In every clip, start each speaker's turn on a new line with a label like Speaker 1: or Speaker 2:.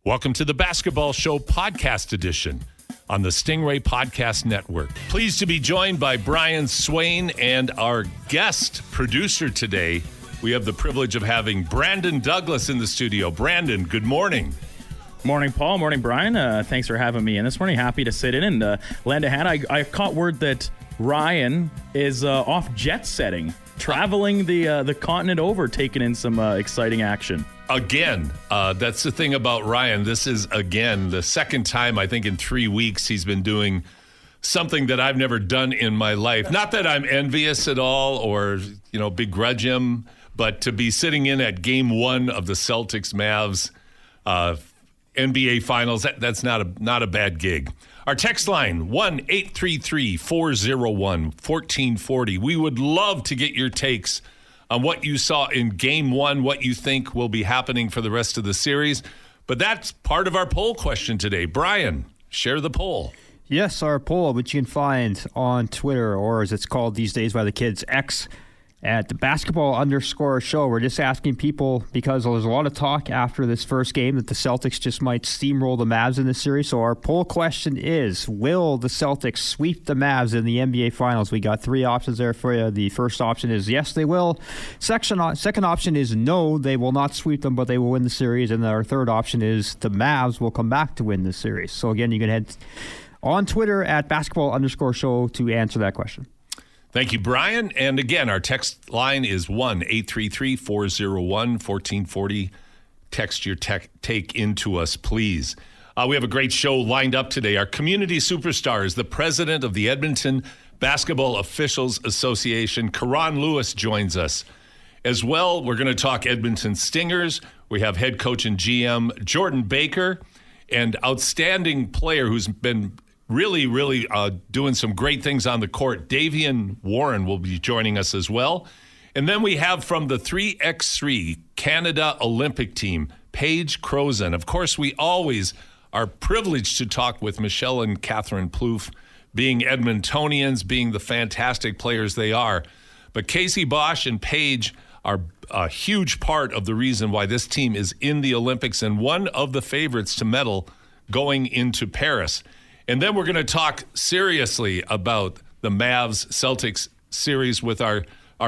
Speaker 1: Welcome to the Basketball Show podcast edition on the Stingray Podcast Network. Pleased to be joined by Brian Swain and our guest producer today. We have the privilege of having Brandon Douglas in the studio. Brandon, good morning.
Speaker 2: Morning, Paul. Morning, Brian. Thanks for having me in this morning. Happy to sit in and lend a hand. I caught word that Ryan is off jet setting, traveling the continent over, taking in some exciting action.
Speaker 1: Again, that's the thing about Ryan. This is, again, the second time, I think, in 3 weeks he's been doing something that I've never done in my life. Not that I'm envious at all or, begrudge him, but to be sitting in at Game 1 of the Celtics Mavs NBA Finals, that's not a bad gig. Our text line, 1-833-401-1440. We would love to get your takes on what you saw in Game 1, what you think will be happening for the rest of the series. But that's part of our poll question today. Brian, share the poll.
Speaker 3: Yes, our poll, which you can find on Twitter, or as it's called these days by the kids, X, at the basketball_show. We're just asking people, because there's a lot of talk after this first game that the Celtics just might steamroll the Mavs in this series. So our poll question is, will the Celtics sweep the Mavs in the NBA Finals? We got three options there for you. The first option is yes, they will. Second option is no, they will not sweep them, but they will win the series. And our third option is the Mavs will come back to win this series. So again, you can head on Twitter at basketball_show to answer that question.
Speaker 1: Thank you, Brian. And again, our text line is 1-833-401-1440. Text your take into us, please. We have a great show lined up today. Our community superstars, the president of the Edmonton Basketball Officials Association, Karan Lewis, joins us. As well, we're going to talk Edmonton Stingers. We have head coach and GM Jordan Baker, and outstanding player who's been really doing some great things on the court. Davion Warren will be joining us as well. And then we have from the 3x3 Canada Olympic team, Paige Crozan. Of course, we always are privileged to talk with Michelle and Catherine Plouffe, being Edmontonians, being the fantastic players they are. But Casey Bosch and Paige are a huge part of the reason why this team is in the Olympics and one of the favorites to medal going into Paris. And then we're going to talk seriously about the Mavs-Celtics series with our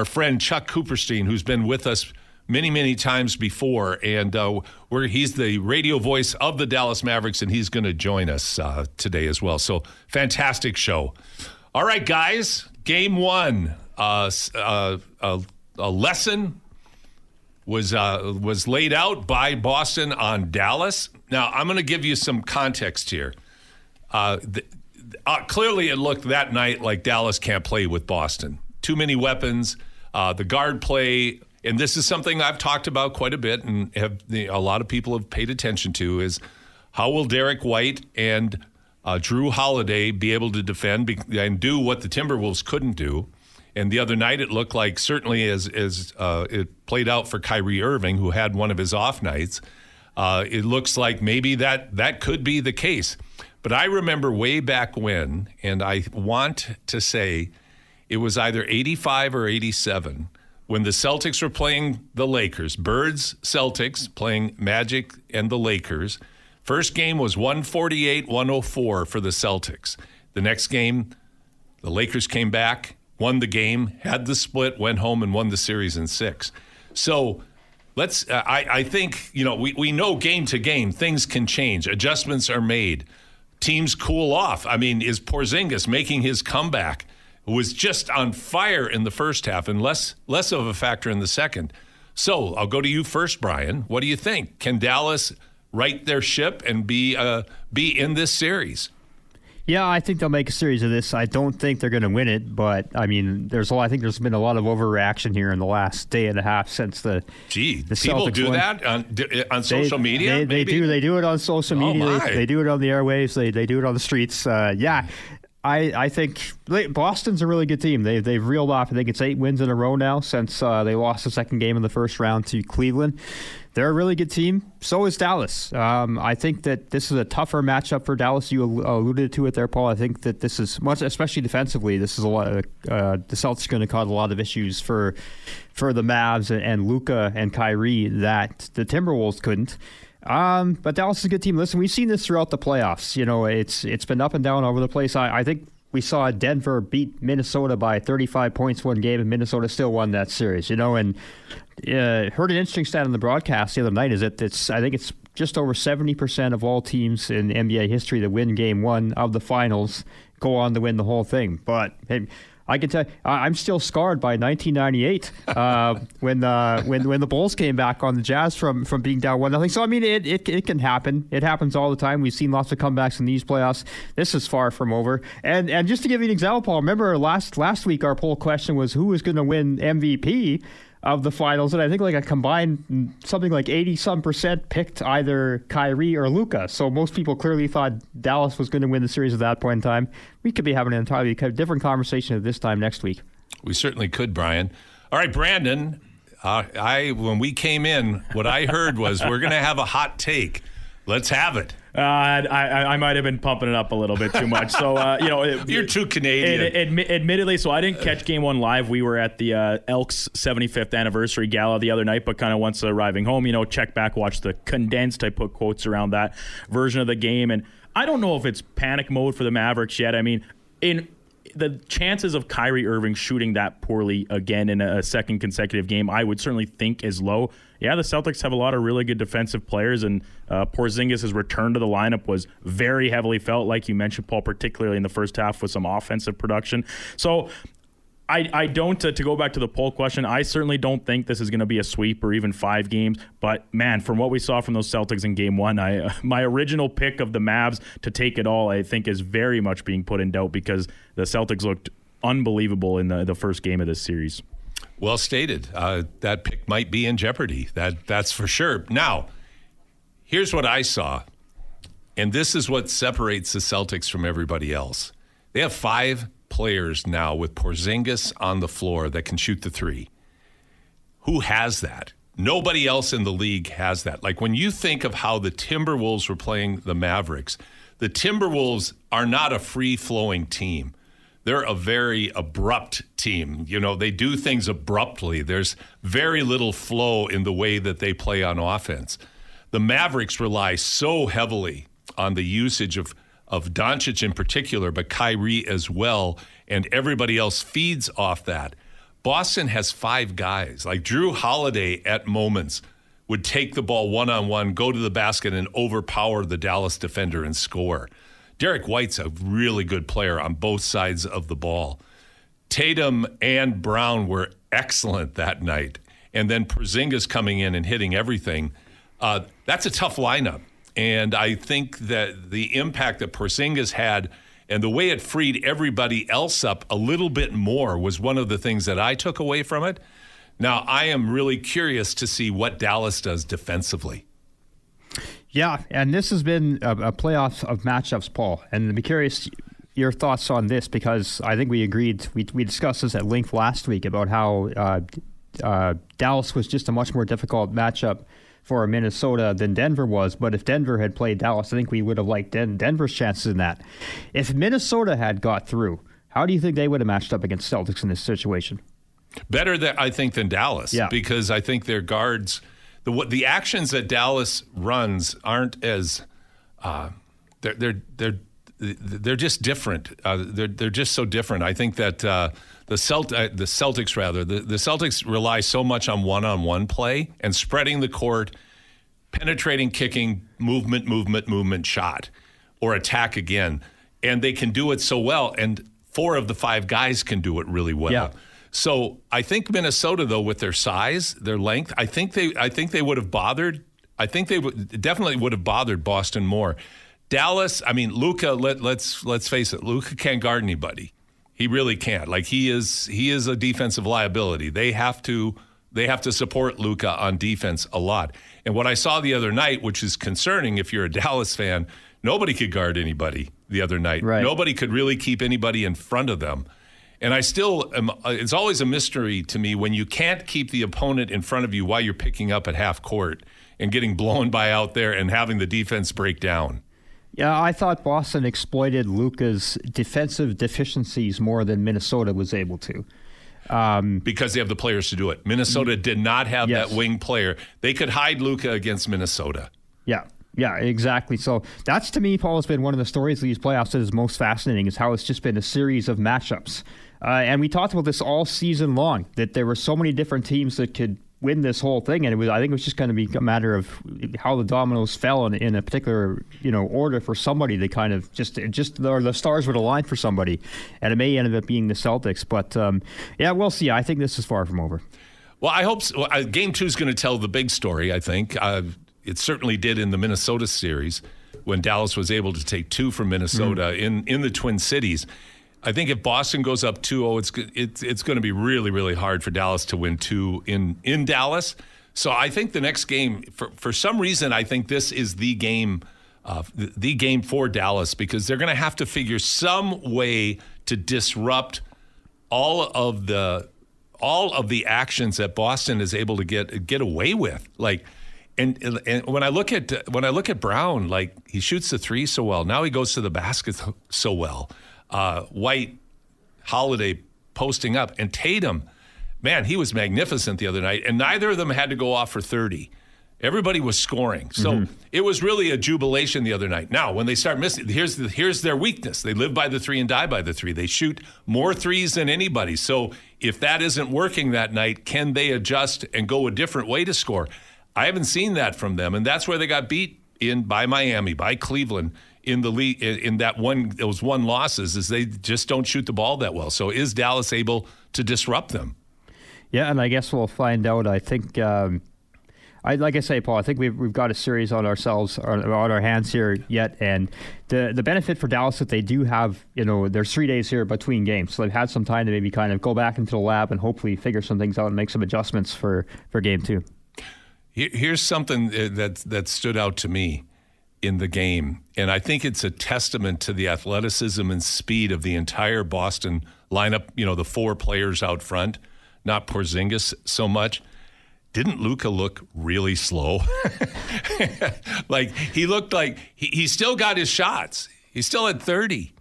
Speaker 1: friend Chuck Cooperstein, who's been with us many times before. And he's the radio voice of the Dallas Mavericks, and he's going to join us today as well. So fantastic show. All right, guys, Game 1. A lesson was laid out by Boston on Dallas. Now, I'm going to give you some context here. Clearly, it looked that night like Dallas can't play with Boston. Too many weapons, the guard play, and this is something I've talked about quite a bit and a lot of people have paid attention to, is how will Derek White and Drew Holiday be able to defend and do what the Timberwolves couldn't do. And the other night, it looked like, certainly as it played out for Kyrie Irving, who had one of his off nights, it looks like maybe that could be the case. But I remember way back when, and I want to say it was either 85 or 87, when the Celtics were playing the Lakers. Birds, Celtics, playing Magic and the Lakers. First game was 148-104 for the Celtics. The next game, the Lakers came back, won the game, had the split, went home and won the series in 6. So I think, we know game to game, things can change. Adjustments are made. Teams cool off. I mean, is Porzingis making his comeback? Who was just on fire in the first half and less of a factor in the second. So I'll go to you first, Brian. What do you think? Can Dallas right their ship and be in this series?
Speaker 3: Yeah, I think they'll make a series of this. I don't think they're going to win it, but I mean, I think there's been a lot of overreaction here in the last day and a half since the
Speaker 1: people
Speaker 3: Celtics
Speaker 1: do
Speaker 3: won.
Speaker 1: that on social media.
Speaker 3: They do it on social media. They do it on the airwaves. They do it on the streets. I think Boston's a really good team. They've reeled off, I think it's 8 wins in a row now since they lost the second game in the first round to Cleveland. They're a really good team. So is Dallas. I think that this is a tougher matchup for Dallas. You alluded to it there, Paul. I think that this is much, especially defensively, this is a lot. The Celtics are going to cause a lot of issues for the Mavs and Luka and Kyrie that the Timberwolves couldn't. But Dallas is a good team. Listen, we've seen this throughout the playoffs. You know, it's been up and down over the place. I think we saw Denver beat Minnesota by 35 points one game, and Minnesota still won that series. You know, and heard an interesting stat on the broadcast the other night is that I think it's just over 70% of all teams in NBA history that win Game 1 of the finals go on to win the whole thing. But hey, I can tell you, I'm still scarred by 1998 when the Bulls came back on the Jazz from being down 1-0. So I mean, it can happen. It happens all the time. We've seen lots of comebacks in these playoffs. This is far from over. And just to give you an example, Paul, remember last week our poll question was who is going to win MVP of the finals, and I think like a combined something like 80% picked either Kyrie or Luka. So most people clearly thought Dallas was going to win the series at that point in time. We could be having an entirely different conversation at this time next week.
Speaker 1: We certainly could, Brian. All right, Brandon, when we came in, what I heard was we're going to have a hot take. Let's have it.
Speaker 2: I might have been pumping it up a little bit too much. So,
Speaker 1: you're too Canadian.
Speaker 2: Admittedly, so I didn't catch Game 1 live. We were at the Elks 75th anniversary gala the other night, but kind of once arriving home, check back, watch the condensed, I put quotes around that version of the game. And I don't know if it's panic mode for the Mavericks yet. I mean, in the chances of Kyrie Irving shooting that poorly again in a second consecutive game, I would certainly think is low. Yeah, the Celtics have a lot of really good defensive players, and Porzingis' return to the lineup was very heavily felt, like you mentioned, Paul, particularly in the first half with some offensive production. So I don't, to go back to the poll question, I certainly don't think this is going to be a sweep or even 5 games. But, man, from what we saw from those Celtics in Game 1, my original pick of the Mavs to take it all, I think, is very much being put in doubt because the Celtics looked unbelievable in the first game of this series.
Speaker 1: Well stated. That pick might be in jeopardy. That's for sure. Now, here's what I saw, and this is what separates the Celtics from everybody else. They have 5 players now with Porzingis on the floor that can shoot the 3. Who has that? Nobody else in the league has that. Like when you think of how the Timberwolves were playing the Mavericks, the Timberwolves are not a free-flowing team. They're a very abrupt team. They do things abruptly. There's very little flow in the way that they play on offense. The Mavericks rely so heavily on the usage of Doncic in particular, but Kyrie as well, and everybody else feeds off that. Boston has 5 guys. Like Drew Holiday at moments would take the ball one-on-one, go to the basket, and overpower the Dallas defender and score. Derek White's a really good player on both sides of the ball. Tatum and Brown were excellent that night. And then Porzingis coming in and hitting everything. That's a tough lineup. And I think that the impact that Porzingis had and the way it freed everybody else up a little bit more was one of the things that I took away from it. Now, I am really curious to see what Dallas does defensively.
Speaker 3: Yeah, and this has been a playoff of matchups, Paul. And I'd be curious your thoughts on this because I think we agreed, we discussed this at length last week about how Dallas was just a much more difficult matchup for Minnesota than Denver was. But if Denver had played Dallas, I think we would have liked Denver's chances in that. If Minnesota had got through, how do you think they would have matched up against Celtics in this situation?
Speaker 1: Better, I think, than Dallas. Yeah. Because I think their guards... The actions that Dallas runs aren't as they're just different. They're just so different. I think that the Celtics rely so much on one-on-one play and spreading the court, penetrating, kicking, movement, shot, or attack again, and they can do it so well. And 4 of the 5 guys can do it really well. Yeah. So I think Minnesota, though, with their size, their length, I think they would have bothered. I think they definitely would have bothered Boston more. Dallas, I mean, Luka. Let's face it, Luka can't guard anybody. He really can't. Like he is a defensive liability. They have to support Luka on defense a lot. And what I saw the other night, which is concerning if you're a Dallas fan, nobody could guard anybody the other night. Right. Nobody could really keep anybody in front of them. And I still am, it's always a mystery to me when you can't keep the opponent in front of you while you're picking up at half court and getting blown by out there and having the defense break down.
Speaker 3: Yeah, I thought Boston exploited Luka's defensive deficiencies more than Minnesota was able to.
Speaker 1: Because they have the players to do it. Minnesota did not have that wing player. They could hide Luka against Minnesota.
Speaker 3: Yeah, exactly. So that's, to me, Paul, has been one of the stories of these playoffs that is most fascinating, is how it's just been a series of matchups. And we talked about this all season long, that there were so many different teams that could win this whole thing, and I think it was just going to be a matter of how the dominoes fell in a particular order for somebody to kind of or the stars would align for somebody, and it may end up being the Celtics. But we'll see. I think this is far from over.
Speaker 1: Well, I hope so. Game 2 is going to tell the big story, I think. It certainly did in the Minnesota series when Dallas was able to take 2 from Minnesota in the Twin Cities. I think if Boston goes up 2-0, it's going to be really, really hard for Dallas to win 2 in Dallas. So I think the next game, for some reason, I think this is the game for Dallas, because they're going to have to figure some way to disrupt all of the actions that Boston is able to get away with. And when I look at Brown, like, he shoots the 3 so well. Now he goes to the basket so well. White, Holiday posting up, and Tatum, man, he was magnificent the other night. And neither of them had to go off for 30. Everybody was scoring. So it was really a jubilation the other night. Now, when they start missing, here's their weakness. They live by the 3 and die by the 3. They shoot more 3s than anybody. So if that isn't working that night, can they adjust and go a different way to score? I haven't seen that from them, and that's where they got beat by Miami, by Cleveland in the league in those one losses, is they just don't shoot the ball that well. So is Dallas able to disrupt them?
Speaker 3: Yeah, and I guess we'll find out. I think, like I say, Paul, I think we've got a series on our hands here yet, and the benefit for Dallas that they do have, there's 3 days here between games, so they've had some time to maybe kind of go back into the lab and hopefully figure some things out and make some adjustments for game 2.
Speaker 1: Here's something that stood out to me in the game, and I think it's a testament to the athleticism and speed of the entire Boston lineup, the 4 players out front, not Porzingis so much. Didn't Luka look really slow? Like, he looked like he still got his shots. He's still at 30.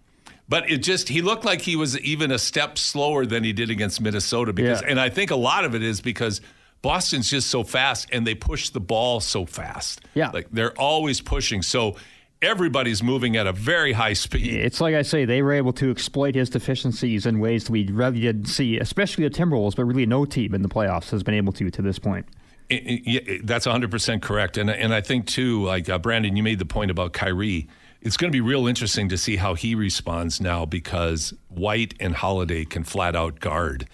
Speaker 1: But he looked like he was even a step slower than he did against Minnesota. And I think a lot of it is because Boston's just so fast, and they push the ball so fast.
Speaker 3: Yeah.
Speaker 1: Like, they're always pushing. So everybody's moving at a very high speed.
Speaker 3: It's like I say, they were able to exploit his deficiencies in ways that we really didn't see, especially the Timberwolves, but really no team in the playoffs has been able to this point.
Speaker 1: That's 100% correct. And I think, too, like, Brandon, you made the point about Kyrie. It's going to be real interesting to see how he responds now, because White and Holiday can flat out guard,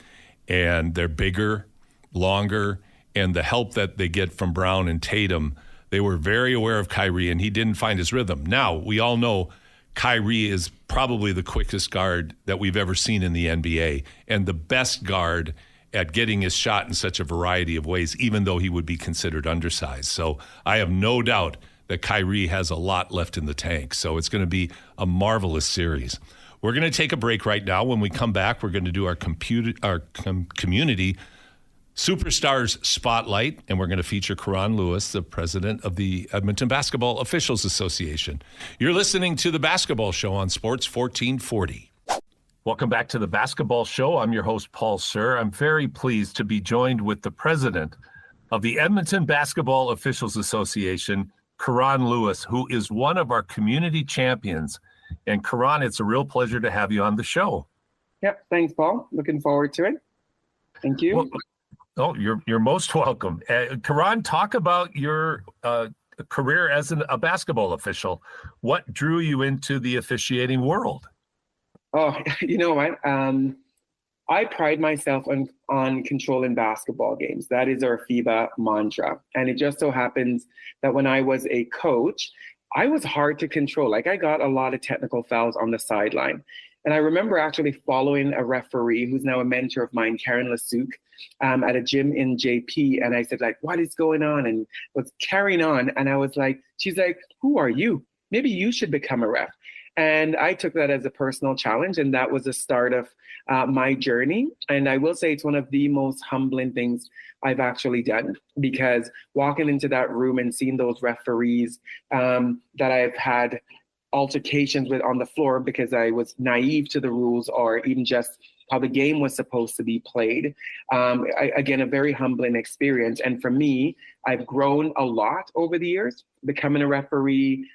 Speaker 1: and they're bigger, longer, and the help that they get from Brown and Tatum. They were very aware of Kyrie, and he didn't find his rhythm. Now, we all know Kyrie is probably the quickest guard that we've ever seen in the NBA, and the best guard at getting his shot in such a variety of ways, even though he would be considered undersized. So I have no doubt that Kyrie has a lot left in the tank. So it's going to be a marvelous series. We're going to take a break right now. When we come back, we're going to do our community Superstars Spotlight, and we're going to feature Karan Lewis, the president of the Edmonton Basketball Officials Association. You're listening to The Basketball Show on Sports 1440. Welcome back to The Basketball Show. I'm your host, Paul Sir. I'm very pleased to be joined with the president of the Edmonton Basketball Officials Association, Karan Lewis, who is one of our community champions. And Karan, it's a real pleasure to have you on the show.
Speaker 4: Yep. Thanks, Paul. Looking forward to it. Thank you.
Speaker 1: Well, you're most welcome. Karan, talk about your career as a basketball official. What drew you into the officiating world?
Speaker 4: Oh, you know what? I pride myself on controlling basketball games. That is our FIBA mantra. And it just so happens that when I was a coach, I was hard to control. Like, I got a lot of technical fouls on the sideline. And I remember actually following a referee who's now a mentor of mine, Karen Lasuk, at a gym in JP. And I said, like, what is going on? And was carrying on. And I was like, she's like, who are you? Maybe you should become a ref. And I took that as a personal challenge. And that was the start of my journey. And I will say it's one of the most humbling things I've actually done, because walking into that room and seeing those referees that I've had altercations with on the floor because I was naive to the rules, or even just how the game was supposed to be played. Again, a very humbling experience. And for me, I've grown a lot over the years, becoming a referee,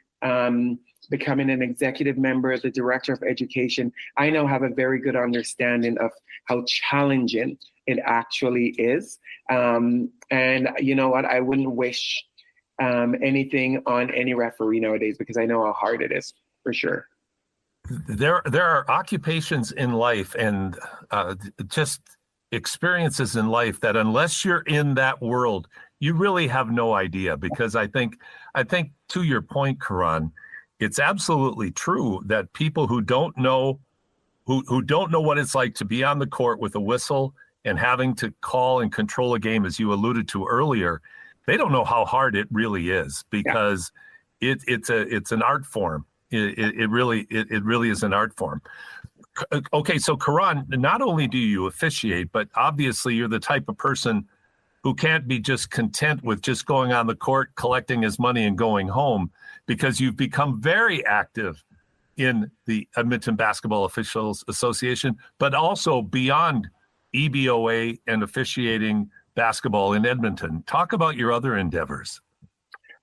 Speaker 4: becoming an executive member, the director of education. I now have a very good understanding of how challenging it actually is. And you know what? I wouldn't wish anything on any referee nowadays, because I know how hard it is, for sure.
Speaker 5: There are occupations in life and just experiences in life that unless you're in that world, you really have no idea. Because I think to your point, Karan, it's absolutely true that people who don't know what it's like to be on the court with a whistle and having to call and control a game, as you alluded to earlier, they don't know how hard it really is, because it's an art form. It really is an art form. Okay, so Karan, not only do you officiate, but obviously you're the type of person who can't be just content with just going on the court, collecting his money and going home, because you've become very active in the Edmonton Basketball Officials Association, but also beyond EBOA and officiating basketball in Edmonton. Talk about your other endeavors.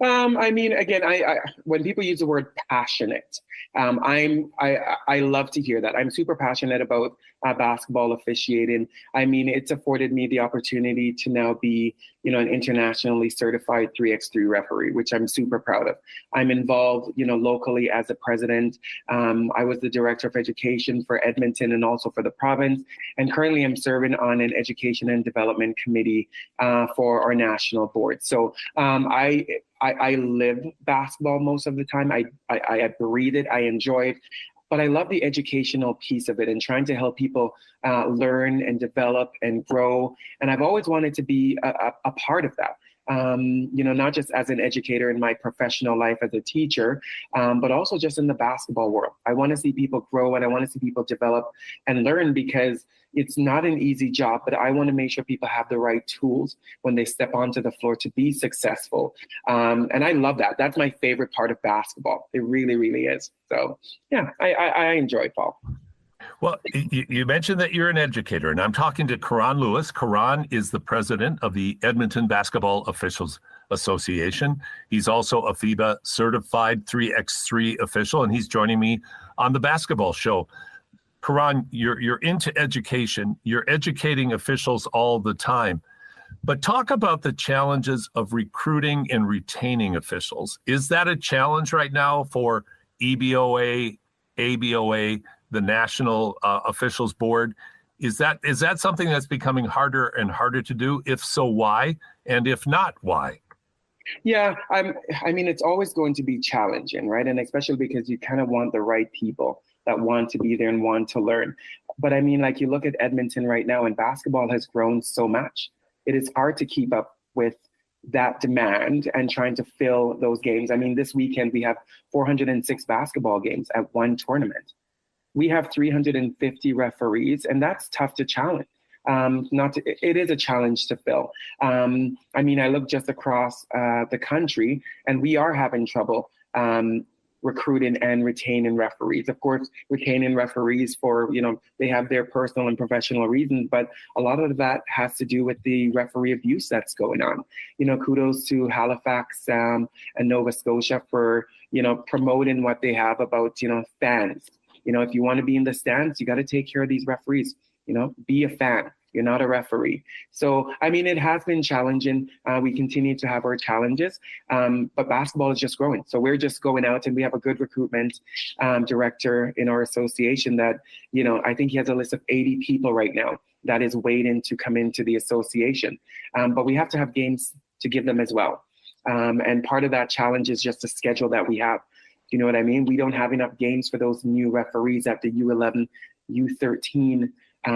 Speaker 4: I mean, again, I when people use the word passionate, I love to hear that. I'm super passionate about basketball officiating. I mean, it's afforded me the opportunity to now be, an internationally certified 3x3 referee, which I'm super proud of. I'm involved, locally as a president. I was the director of education for Edmonton and also for the province. And currently I'm serving on an education and development committee for our national board. So I live basketball most of the time. I breathe it. I enjoy it. But I love the educational piece of it and trying to help people learn and develop and grow. And I've always wanted to be a part of that. Not just as an educator in my professional life as a teacher, but also just in the basketball world. I want to see people grow and I want to see people develop and learn, because it's not an easy job, but I want to make sure people have the right tools when they step onto the floor to be successful. And I love that. That's my favorite part of basketball. It really, really is. So, yeah, I enjoy it, Paul.
Speaker 5: Well, you mentioned that you're an educator, and I'm talking to Karan Lewis. Karan is the president of the Edmonton Basketball Officials Association. He's also a FIBA certified 3x3 official, and he's joining me on the basketball show. Karan, you're into education. You're educating officials all the time. But talk about the challenges of recruiting and retaining officials. Is that a challenge right now for EBOA, ABOA, the National Officials Board? Is that something that's becoming harder and harder to do? If so, why? And if not, why?
Speaker 4: Yeah, I mean, it's always going to be challenging, right? And especially because you kind of want the right people that want to be there and want to learn. But I mean, like, you look at Edmonton right now, and basketball has grown so much. It is hard to keep up with that demand and trying to fill those games. I mean, this weekend we have 406 basketball games at one tournament. We have 350 referees, and that's tough to challenge. It is a challenge to fill. I mean, I look just across the country, and we are having trouble recruiting and retaining referees. Of course, retaining referees for, they have their personal and professional reasons, but a lot of that has to do with the referee abuse that's going on. Kudos to Halifax and Nova Scotia for, promoting what they have about, fans. If you want to be in the stands, you got to take care of these referees. Be a fan. You're not a referee. So, I mean, it has been challenging. We continue to have our challenges, but basketball is just growing. So we're just going out, and we have a good recruitment director in our association that, I think he has a list of 80 people right now that is waiting to come into the association. But we have to have games to give them as well. And part of that challenge is just the schedule that we have. You know what I mean? We don't have enough games for those new referees at the U11, U13.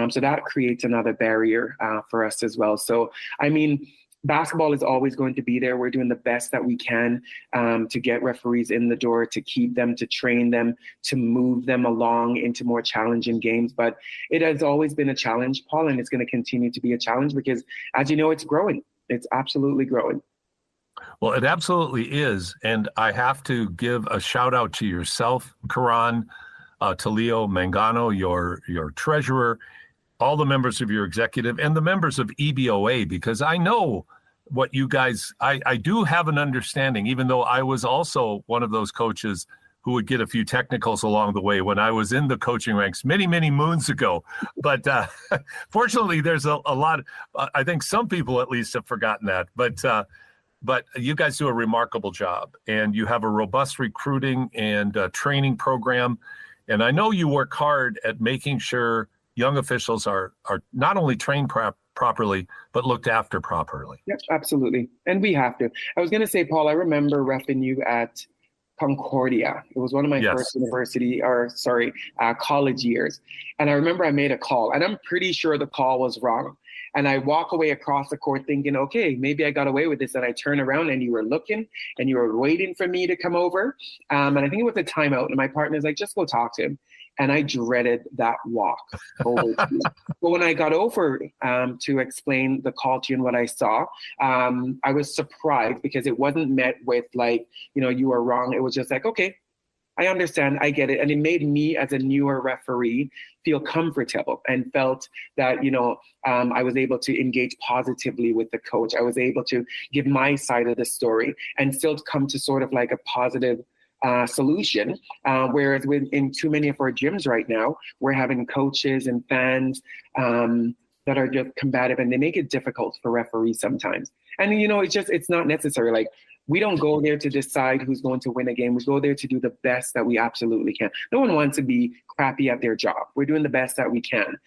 Speaker 4: So that creates another barrier for us as well. So, I mean, basketball is always going to be there. We're doing the best that we can to get referees in the door, to keep them, to train them, to move them along into more challenging games. But it has always been a challenge, Paul, and it's going to continue to be a challenge because, as you know, it's growing. It's absolutely growing.
Speaker 5: Well, it absolutely is. And I have to give a shout out to yourself, Karan, to Leo Mangano, your treasurer. all the members of your executive and the members of EBOA, because I know what you guys, I do have an understanding, even though I was also one of those coaches who would get a few technicals along the way when I was in the coaching ranks many, many moons ago. But fortunately, there's a lot, I think some people at least have forgotten that. But you guys do a remarkable job, and you have a robust recruiting and training program. And I know you work hard at making sure young officials are not only trained properly, but looked after properly.
Speaker 4: Yep, absolutely. And we have to. I was going to say, Paul, I remember repping you at Concordia. It was one of my first college years. And I remember I made a call, and I'm pretty sure the call was wrong. And I walk away across the court thinking, okay, maybe I got away with this. And I turn around and you were looking and you were waiting for me to come over. And I think it was a timeout. And my partner's like, just go talk to him. And I dreaded that walk over to you. But when I got over to explain the call to you and what I saw, I was surprised because it wasn't met with like, you are wrong. It was just like, okay, I understand, I get it. And it made me as a newer referee feel comfortable and felt that, I was able to engage positively with the coach. I was able to give my side of the story and still come to sort of like a positive solution. Whereas in too many of our gyms right now, we're having coaches and fans that are just combative, and they make it difficult for referees sometimes. And, it's not necessary. Like, we don't go there to decide who's going to win a game. We go there to do the best that we absolutely can. No one wants to be crappy at their job. We're doing the best that we can.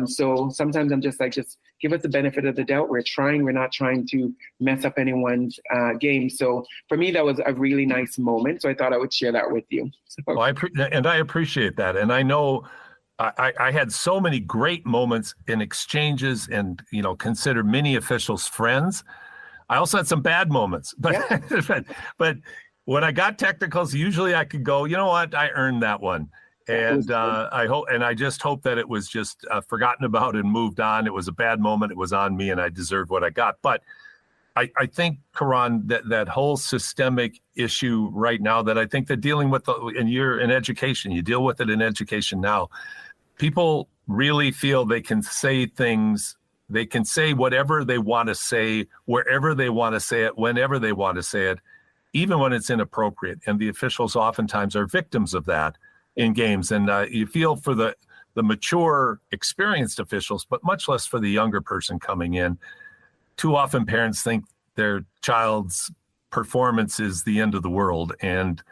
Speaker 4: So sometimes I'm just like, just give us the benefit of the doubt. We're not trying to mess up anyone's game. So for me, that was a really nice moment. So I thought I would share that with you. So.
Speaker 5: I appreciate that. And I know I had so many great moments in exchanges and, consider many officials friends. I also had some bad moments, but but when I got technicals, usually I could go, you know what, I earned that one. And I just hope that it was just forgotten about and moved on. It was a bad moment. It was on me, and I deserved what I got. But I think, Karan, that whole systemic issue right now that I think that dealing with, and you're in education, you deal with it in education now. People really feel they can say things. They can say whatever they want to say, wherever they want to say it, whenever they want to say it, even when it's inappropriate. And the officials oftentimes are victims of that in games. And you feel for the mature, experienced officials, but much less for the younger person coming in. Too often parents think their child's performance is the end of the world, and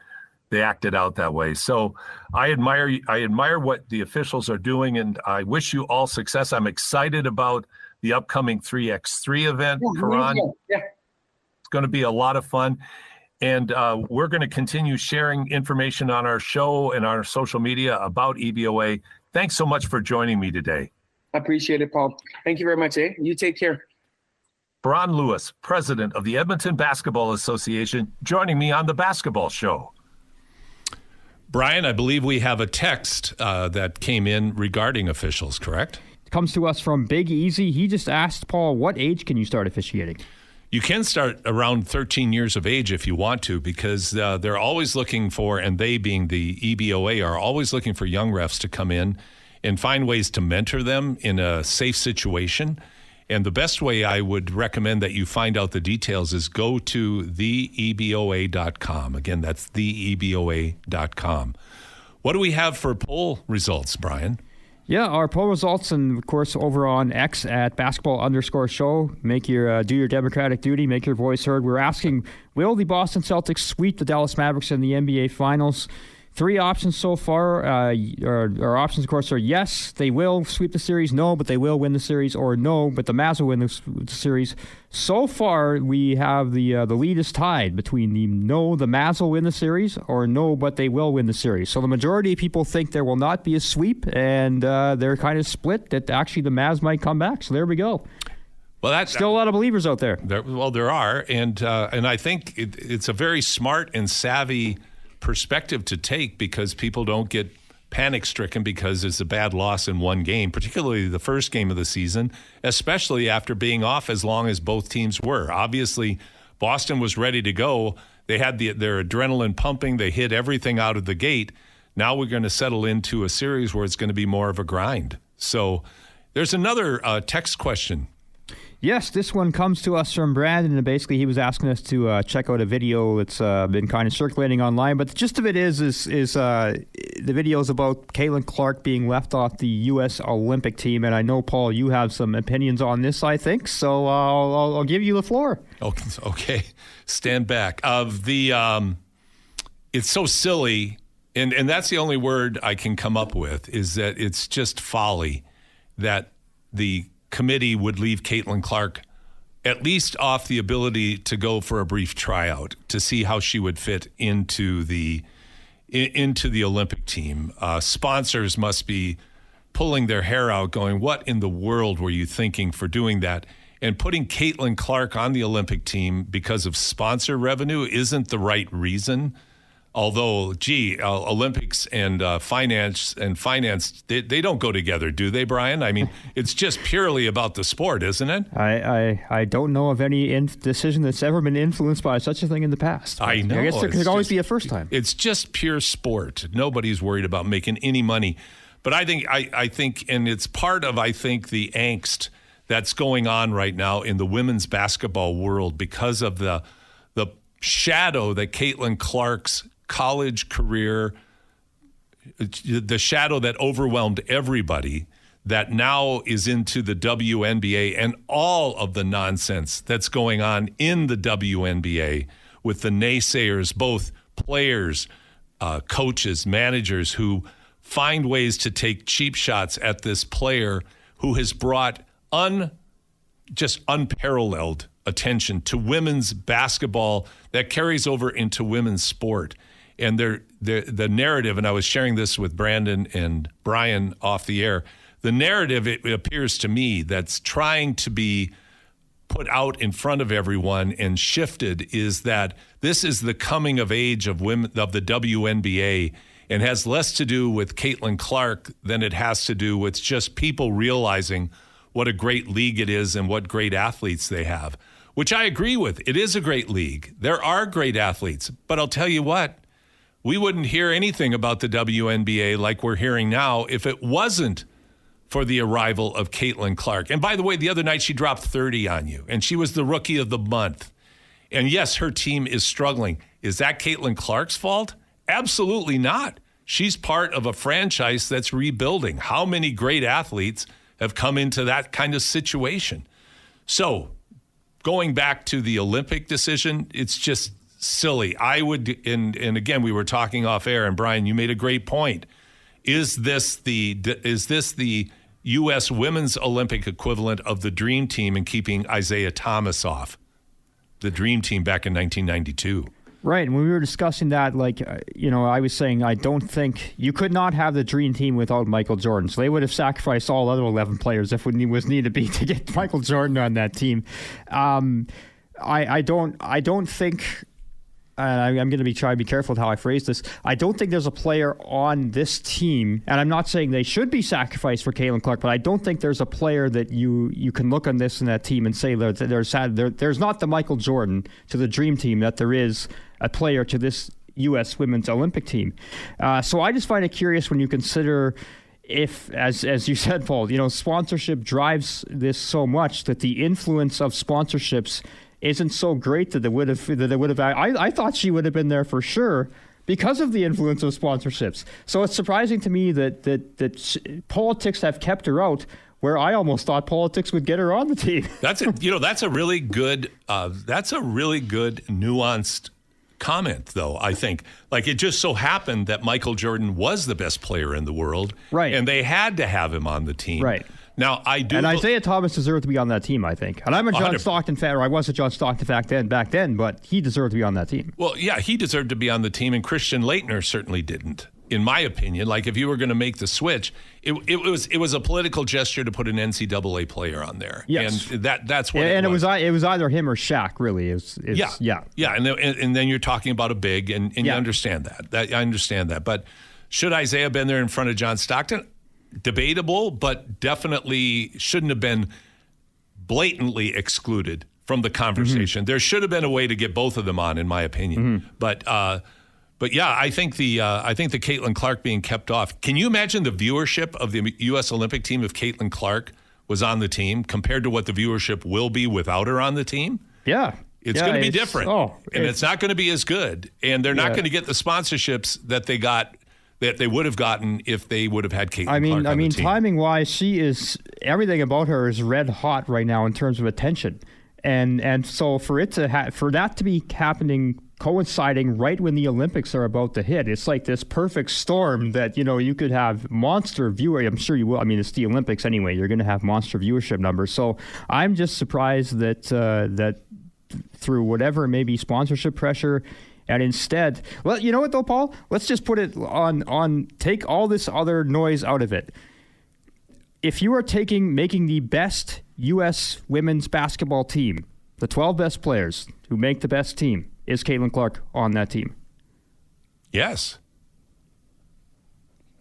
Speaker 5: they act it out that way. So I admire what the officials are doing, and I wish you all success. I'm excited about the upcoming 3x3 event, Karan.
Speaker 4: Yeah.
Speaker 5: It's going to be a lot of fun. And we're going to continue sharing information on our show and our social media about EBOA. Thanks so much for joining me today.
Speaker 4: I appreciate it, Paul. Thank you very much. You take care.
Speaker 5: Brian Lewis, president of the Edmonton Basketball Association, joining me on the Basketball Show.
Speaker 1: Brian, I believe we have a text that came in regarding officials, correct?
Speaker 3: It comes to us from Big Easy. He just asked, Paul, what age can you start officiating?
Speaker 1: You can start around 13 years of age if you want to, because they're always looking for, and they being the EBOA, are always looking for young refs to come in and find ways to mentor them in a safe situation. And the best way I would recommend that you find out the details is go to theeboa.com. Again, that's theeboa.com. What do we have for poll results, Brian?
Speaker 3: Yeah, our poll results, and of course over on X at _show. Make do your democratic duty, make your voice heard. We're asking, will the Boston Celtics sweep the Dallas Mavericks in the NBA Finals? 3 options so far. Our options, of course, are yes, they will sweep the series, no, but they will win the series, or no, but the Mavs will win the series. So far, we have the lead is tied between the no, the Mavs will win the series, or no, but they will win the series. So the majority of people think there will not be a sweep, and they're kind of split that actually the Mavs might come back. So there we go.
Speaker 1: Well, that's
Speaker 3: still a lot of believers out there.
Speaker 1: There are, and I think it's a very smart and savvy perspective to take, because people don't get panic-stricken because it's a bad loss in one game, particularly the first game of the season, especially after being off as long as both teams were. Obviously, Boston was ready to go. They had their adrenaline pumping. They hit everything out of the gate. Now we're going to settle into a series where it's going to be more of a grind. So There's another text question.
Speaker 3: Yes, this one comes to us from Brandon, and basically he was asking us to check out a video that's been kind of circulating online. But the gist of it is the video is about Caitlin Clark being left off the U.S. Olympic team. And I know, Paul, you have some opinions on this, I think. So I'll give you the floor.
Speaker 1: Okay. Stand back. It's so silly, and that's the only word I can come up with, is that it's just folly that the committee would leave Caitlin Clark at least off the ability to go for a brief tryout to see how she would fit into the Olympic team. Sponsors must be pulling their hair out going, what in the world were you thinking for doing that? And putting Caitlin Clark on the Olympic team because of sponsor revenue isn't the right reason. Although, Olympics and finance, they don't go together, do they, Brian? I mean, it's just purely about the sport, isn't it?
Speaker 3: I don't know of any decision that's ever been influenced by such a thing in the past.
Speaker 1: I know.
Speaker 3: I guess there could always be a first time.
Speaker 1: It's just pure sport. Nobody's worried about making any money. But I think, and it's part of, I think, the angst that's going on right now in the women's basketball world because of the shadow that Caitlin Clark's college career, the shadow that overwhelmed everybody, that now is into the WNBA and all of the nonsense that's going on in the WNBA with the naysayers, both players, coaches, managers who find ways to take cheap shots at this player who has brought just unparalleled attention to women's basketball that carries over into women's sport. And the narrative, and I was sharing this with Brandon and Brian off the air, the narrative, it appears to me, that's trying to be put out in front of everyone and shifted is that this is the coming of age of women of the WNBA and has less to do with Caitlin Clark than it has to do with just people realizing what a great league it is and what great athletes they have, which I agree with. It is a great league. There are great athletes, but I'll tell you what, we wouldn't hear anything about the WNBA like we're hearing now if it wasn't for the arrival of Caitlin Clark. And by the way, the other night she dropped 30 on you, and she was the rookie of the month. And yes, her team is struggling. Is that Caitlin Clark's fault? Absolutely not. She's part of a franchise that's rebuilding. How many great athletes have come into that kind of situation? So going back to the Olympic decision, it's just silly. I would, and again, we were talking off air, and Brian, you made a great point. Is this the U.S. women's Olympic equivalent of the Dream Team and keeping Isaiah Thomas off? The Dream Team back in 1992.
Speaker 3: Right, and when we were discussing that, I was saying I don't think you could not have the Dream Team without Michael Jordan. So they would have sacrificed all other 11 players if it was needed be to get Michael Jordan on that team. I don't think. I'm going to try to be careful with how I phrase this. I don't think there's a player on this team, and I'm not saying they should be sacrificed for Caitlin Clark, but I don't think there's a player that you can look on this in that team and say that there's not the Michael Jordan to the Dream Team that there is a player to this U.S. Women's Olympic team. So I just find it curious when you consider if, as you said, Paul, sponsorship drives this so much that the influence of sponsorships isn't so great that they would have. I thought she would have been there for sure because of the influence of sponsorships. So it's surprising to me that politics have kept her out, where I almost thought politics would get her on the team. That's
Speaker 1: a really good nuanced comment, though. I think it just so happened that Michael Jordan was the best player in the world,
Speaker 3: right? And
Speaker 1: they had to have him on the team,
Speaker 3: right?
Speaker 1: Now, I do.
Speaker 3: And Isaiah Thomas deserved to be on that team, I think. And I'm a John Stockton fan, or I was a John Stockton fan back then, but he deserved to be on that team.
Speaker 1: Well, yeah, he deserved to be on the team, and Christian Laettner certainly didn't, in my opinion. If you were going to make the switch, it was a political gesture to put an NCAA player on there.
Speaker 3: Yes.
Speaker 1: And that's what
Speaker 3: it
Speaker 1: was.
Speaker 3: It was either him or Shaq, really.
Speaker 1: Yeah. And then you're talking about a big, and you understand that. I understand that. But should Isaiah have been there in front of John Stockton? Debatable, but definitely shouldn't have been blatantly excluded from the conversation. Mm-hmm. There should have been a way to get both of them on, in my opinion. Mm-hmm. But yeah, I think the Caitlin Clark being kept off. Can you imagine the viewership of the U.S. Olympic team if Caitlin Clark was on the team compared to what the viewership will be without her on the team.
Speaker 3: Yeah.
Speaker 1: It's going to be different. And it's not going to be as good. And they're not going to get the sponsorships that they got, that they would have gotten if they would have had Caitlin Clark on the team.
Speaker 3: Timing wise, she is, everything about her is red hot right now in terms of attention. And so for it to for that to be happening, coinciding right when the Olympics are about to hit, it's like this perfect storm that, you could have monster viewer. I'm sure you will. I mean, it's the Olympics anyway. You're going to have monster viewership numbers. So I'm just surprised that through whatever maybe sponsorship pressure, and instead, well, you know what though, Paul? Let's just put it on take all this other noise out of it. If you are making the best U.S. women's basketball team, the 12 best players who make the best team, is Caitlin Clark on that team?
Speaker 1: Yes.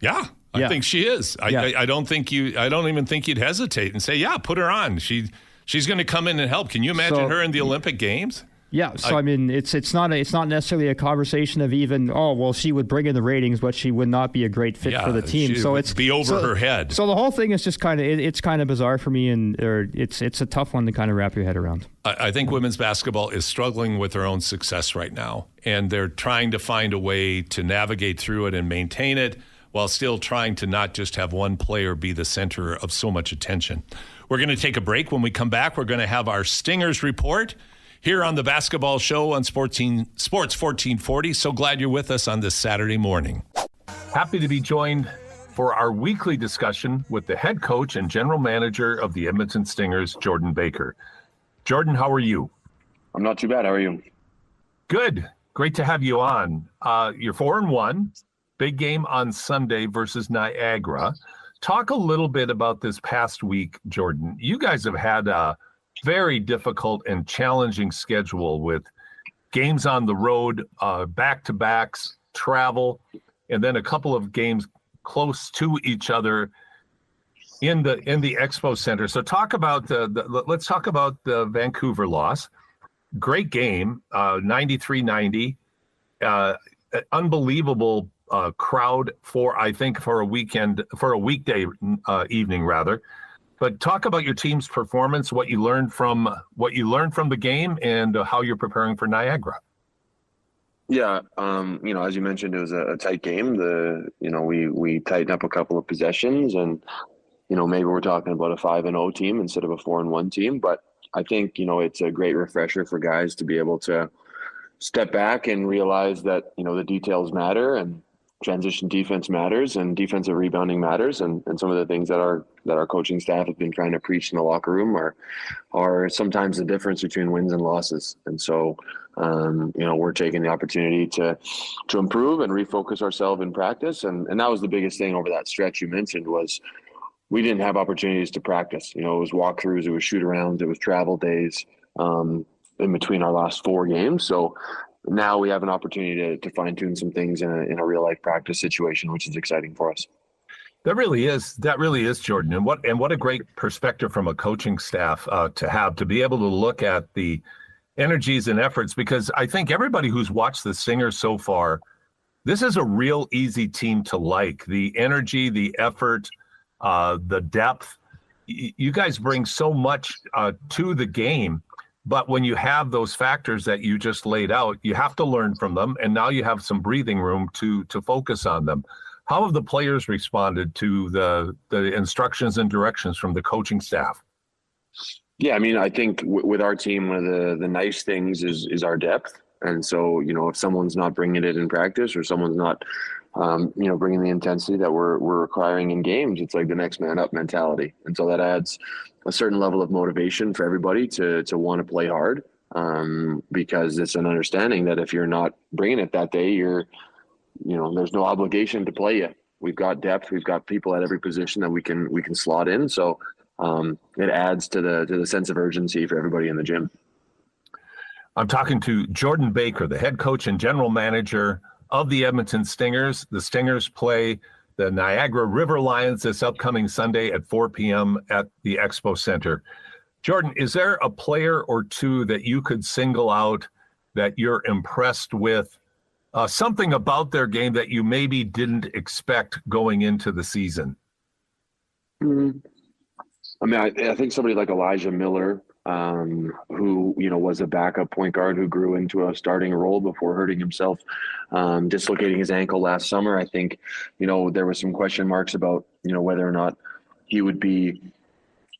Speaker 1: Yeah, I think she is. I don't even think you'd hesitate and say, yeah, put her on. She's going to come in and help. Can you imagine her in the Olympic Games?
Speaker 3: Yeah, so it's not necessarily a conversation of even, she would bring in the ratings, but she would not be a great fit for the team. So it's
Speaker 1: be over her head.
Speaker 3: So the whole thing is just it's kind of bizarre for me, and it's a tough one to kind of wrap your head around.
Speaker 1: I think women's basketball is struggling with their own success right now, and they're trying to find a way to navigate through it and maintain it while still trying to not just have one player be the center of so much attention. We're going to take a break. When we come back, we're going to have our Stingers report here on the Basketball Show on Sports 1440. So glad you're with us on this Saturday morning.
Speaker 5: Happy to be joined for our weekly discussion with the head coach and general manager of the Edmonton Stingers, Jordan Baker. Jordan, how are you?
Speaker 6: I'm not too bad. How are you?
Speaker 5: Good. Great to have you on. You're 4-1. Big game on Sunday versus Niagara. Talk a little bit about this past week, Jordan. You guys have had a very difficult and challenging schedule with games on the road, back-to-backs, travel, and then a couple of games close to each other in the Expo Center. So talk about let's talk about the Vancouver loss. Great game, 93-90, unbelievable crowd for a weekday evening rather. But talk about your team's performance, what you learned from the game, and how you're preparing for Niagara.
Speaker 6: Yeah, as you mentioned, it was a tight game. We tightened up a couple of possessions, and maybe we're talking about a 5-0 team instead of a 4-1 team. But I think it's a great refresher for guys to be able to step back and realize that the details matter, and transition defense matters, and defensive rebounding matters, and some of the things that our coaching staff have been trying to preach in the locker room are sometimes the difference between wins and losses. And so we're taking the opportunity to improve and refocus ourselves in practice, and that was the biggest thing over that stretch you mentioned. Was we didn't have opportunities to practice. It was walkthroughs, it was shoot arounds, it was travel days in between our last 4 games. So now we have an opportunity to fine tune some things in a real life practice situation, which is exciting for us.
Speaker 5: That really is, Jordan. And what a great perspective from a coaching staff to be able to look at the energies and efforts, because I think everybody who's watched the Stingers so far, this is a real easy team to like. The energy, the effort, the depth. You guys bring so much to the game. But when you have those factors that you just laid out, you have to learn from them. And now you have some breathing room to focus on them. How have the players responded to the instructions and directions from the coaching staff?
Speaker 6: Yeah, I think with our team, one of the nice things is our depth. And so, if someone's not bringing it in practice, or someone's not, bringing the intensity that we're requiring in games, it's like the next man up mentality. And so that adds a certain level of motivation for everybody to want to play hard, because it's an understanding that if you're not bringing it that day, there's no obligation to play you. We've got depth. We've got people at every position that we can slot in. So it adds to the sense of urgency for everybody in the gym.
Speaker 5: I'm talking to Jordan Baker, the head coach and general manager of the Edmonton Stingers. The Stingers play the Niagara River Lions this upcoming Sunday at 4 p.m. at the Expo Center. Jordan, is there a player or two that you could single out that you're impressed with, something about their game that you maybe didn't expect going into the season?
Speaker 6: I mean, I think somebody like Elijah Miller, who, was a backup point guard who grew into a starting role before hurting himself, dislocating his ankle last summer. I think, there was some question marks about, whether or not he would be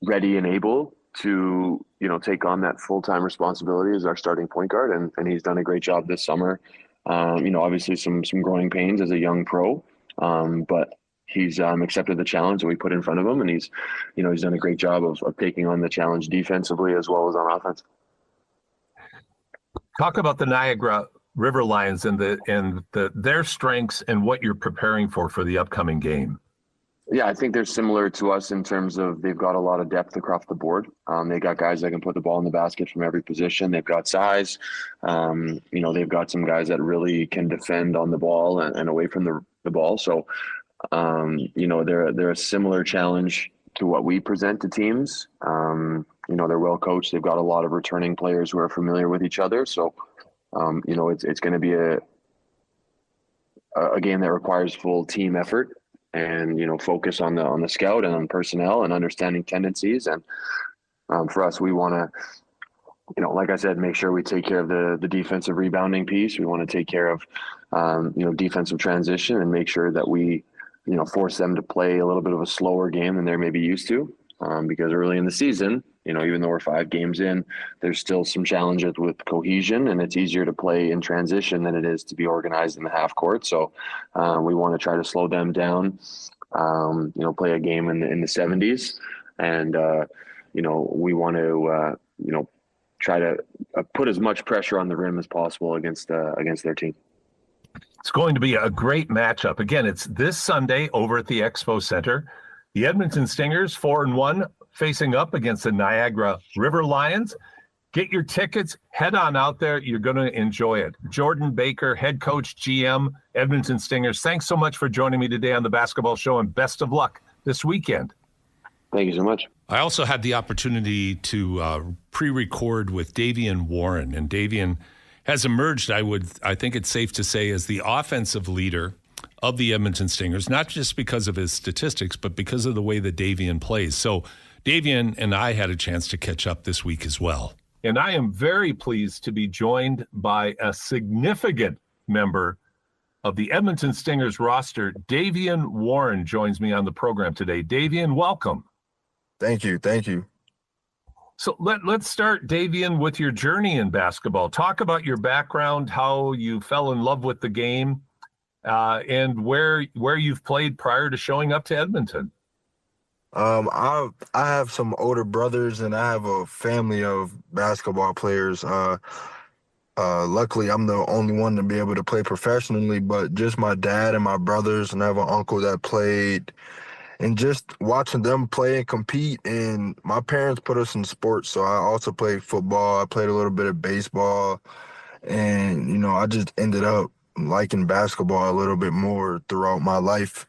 Speaker 6: ready and able to, take on that full-time responsibility as our starting point guard. And he's done a great job this summer. Obviously some growing pains as a young pro, but he's accepted the challenge that we put in front of him, and he's done a great job of taking on the challenge defensively as well as on offense.
Speaker 5: Talk about the Niagara River Lions and their strengths and what you're preparing for the upcoming game.
Speaker 6: Yeah, I think they're similar to us in terms of they've got a lot of depth across the board. They got guys that can put the ball in the basket from every position. They've got size. They've got some guys that really can defend on the ball and away from the ball. So, they're a similar challenge to what we present to teams. They're well coached. They've got a lot of returning players who are familiar with each other. So, it's going to be a game that requires full team effort and, focus on the scout and on personnel and understanding tendencies. And for us, we want to, like I said, make sure we take care of the defensive rebounding piece. We want to take care of, defensive transition and make sure that we, force them to play a little bit of a slower game than they're maybe used to. Because early in the season, even though we're 5 games in, there's still some challenges with cohesion, and it's easier to play in transition than it is to be organized in the half court. So we want to try to slow them down, play a game in the 70s. And, we want to, try to put as much pressure on the rim as possible against their team.
Speaker 5: It's going to be a great matchup. Again, it's this Sunday over at the Expo Center. The Edmonton Stingers, 4-1, facing up against the Niagara River Lions. Get your tickets. Head on out there. You're going to enjoy it. Jordan Baker, head coach, GM, Edmonton Stingers, thanks so much for joining me today on the Basketball Show, and best of luck this weekend.
Speaker 6: Thank you so much.
Speaker 1: I also had the opportunity to pre-record with Davion Warren, and Davion has emerged, I think it's safe to say, as the offensive leader of the Edmonton Stingers, not just because of his statistics, but because of the way that Davion plays. So Davion and I had a chance to catch up this week as well.
Speaker 5: And I am very pleased to be joined by a significant member of the Edmonton Stingers roster. Davion Warren joins me on the program today. Davion, welcome.
Speaker 7: Thank you.
Speaker 5: So let's start, Davion, with your journey in basketball. Talk about your background, how you fell in love with the game, and where you've played prior to showing up to Edmonton.
Speaker 7: I have some older brothers, and I have a family of basketball players. Luckily, I'm the only one to be able to play professionally, but just my dad and my brothers, and I have an uncle that played. And just watching them play and compete, and my parents put us in sports, so I also played football. I played a little bit of baseball, and, I just ended up liking basketball a little bit more throughout my life.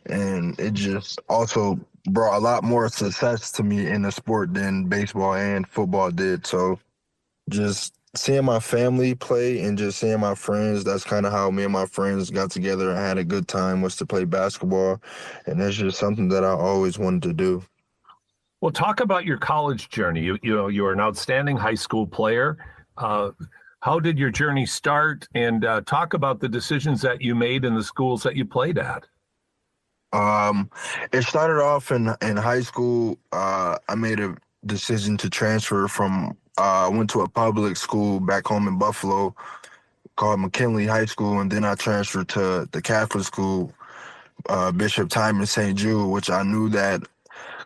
Speaker 7: And it just also brought a lot more success to me in the sport than baseball and football did. So just seeing my family play and just seeing my friends, that's kind of how me and my friends got together and had a good time, was to play basketball. And that's just something that I always wanted to do.
Speaker 5: Well, talk about your college journey. You're an outstanding high school player. How did your journey start? And talk about the decisions that you made in the schools that you played at.
Speaker 7: It started off in high school. I made a decision to transfer from I went to a public school back home in Buffalo called McKinley High School, and then I transferred to the Catholic school, Bishop Timon St. Jude, which I knew that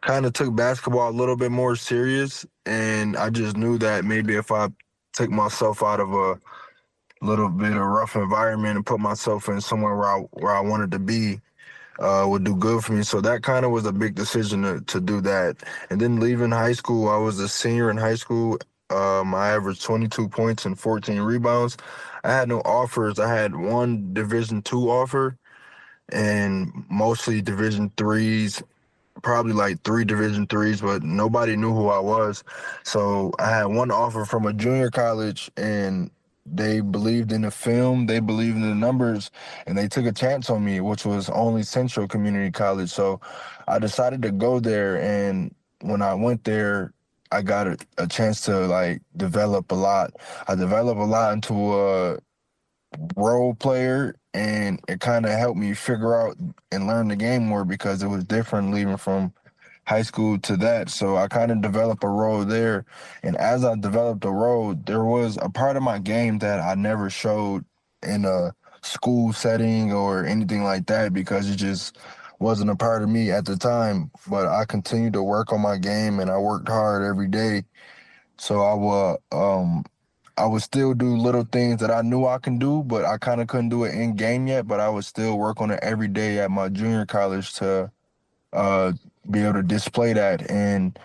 Speaker 7: kind of took basketball a little bit more serious. And I just knew that maybe if I took myself out of a little bit of rough environment and put myself in somewhere where I wanted to be, would do good for me. So that kind of was a big decision to do that. And then leaving high school, I was a senior in high school. I averaged 22 points and 14 rebounds. I had no offers. I had one Division II offer and mostly Division IIIs, probably like 3 Division IIIs, but nobody knew who I was. So I had one offer from a junior college, and they believed in the film, they believed in the numbers, and they took a chance on me, which was only Central Community College. So I decided to go there, and when I went there, I got a chance to like develop a lot. I developed a lot into a role player, and it kind of helped me figure out and learn the game more because it was different leaving from high school to that. So I kind of developed a role there. And as I developed a role, there was a part of my game that I never showed in a school setting or anything like that because it just wasn't a part of me at the time. But I continued to work on my game and I worked hard every day. So I would still do little things that I knew I can do, but I kind of couldn't do it in game yet. But I would still work on it every day at my junior college to be able to display that. And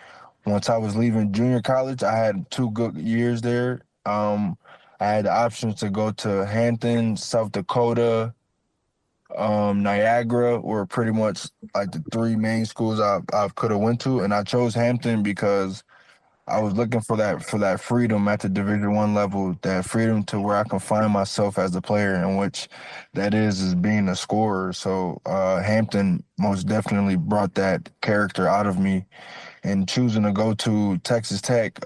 Speaker 7: once I was leaving junior college, I had 2 good years there. I had the options to go to Hampton, South Dakota, Niagara were pretty much like the 3 main schools I could have went to, and I chose Hampton because I was looking for that freedom at the Division I level, that freedom to where I can find myself as a player, in which that is being a scorer. So Hampton most definitely brought that character out of me, and choosing to go to Texas Tech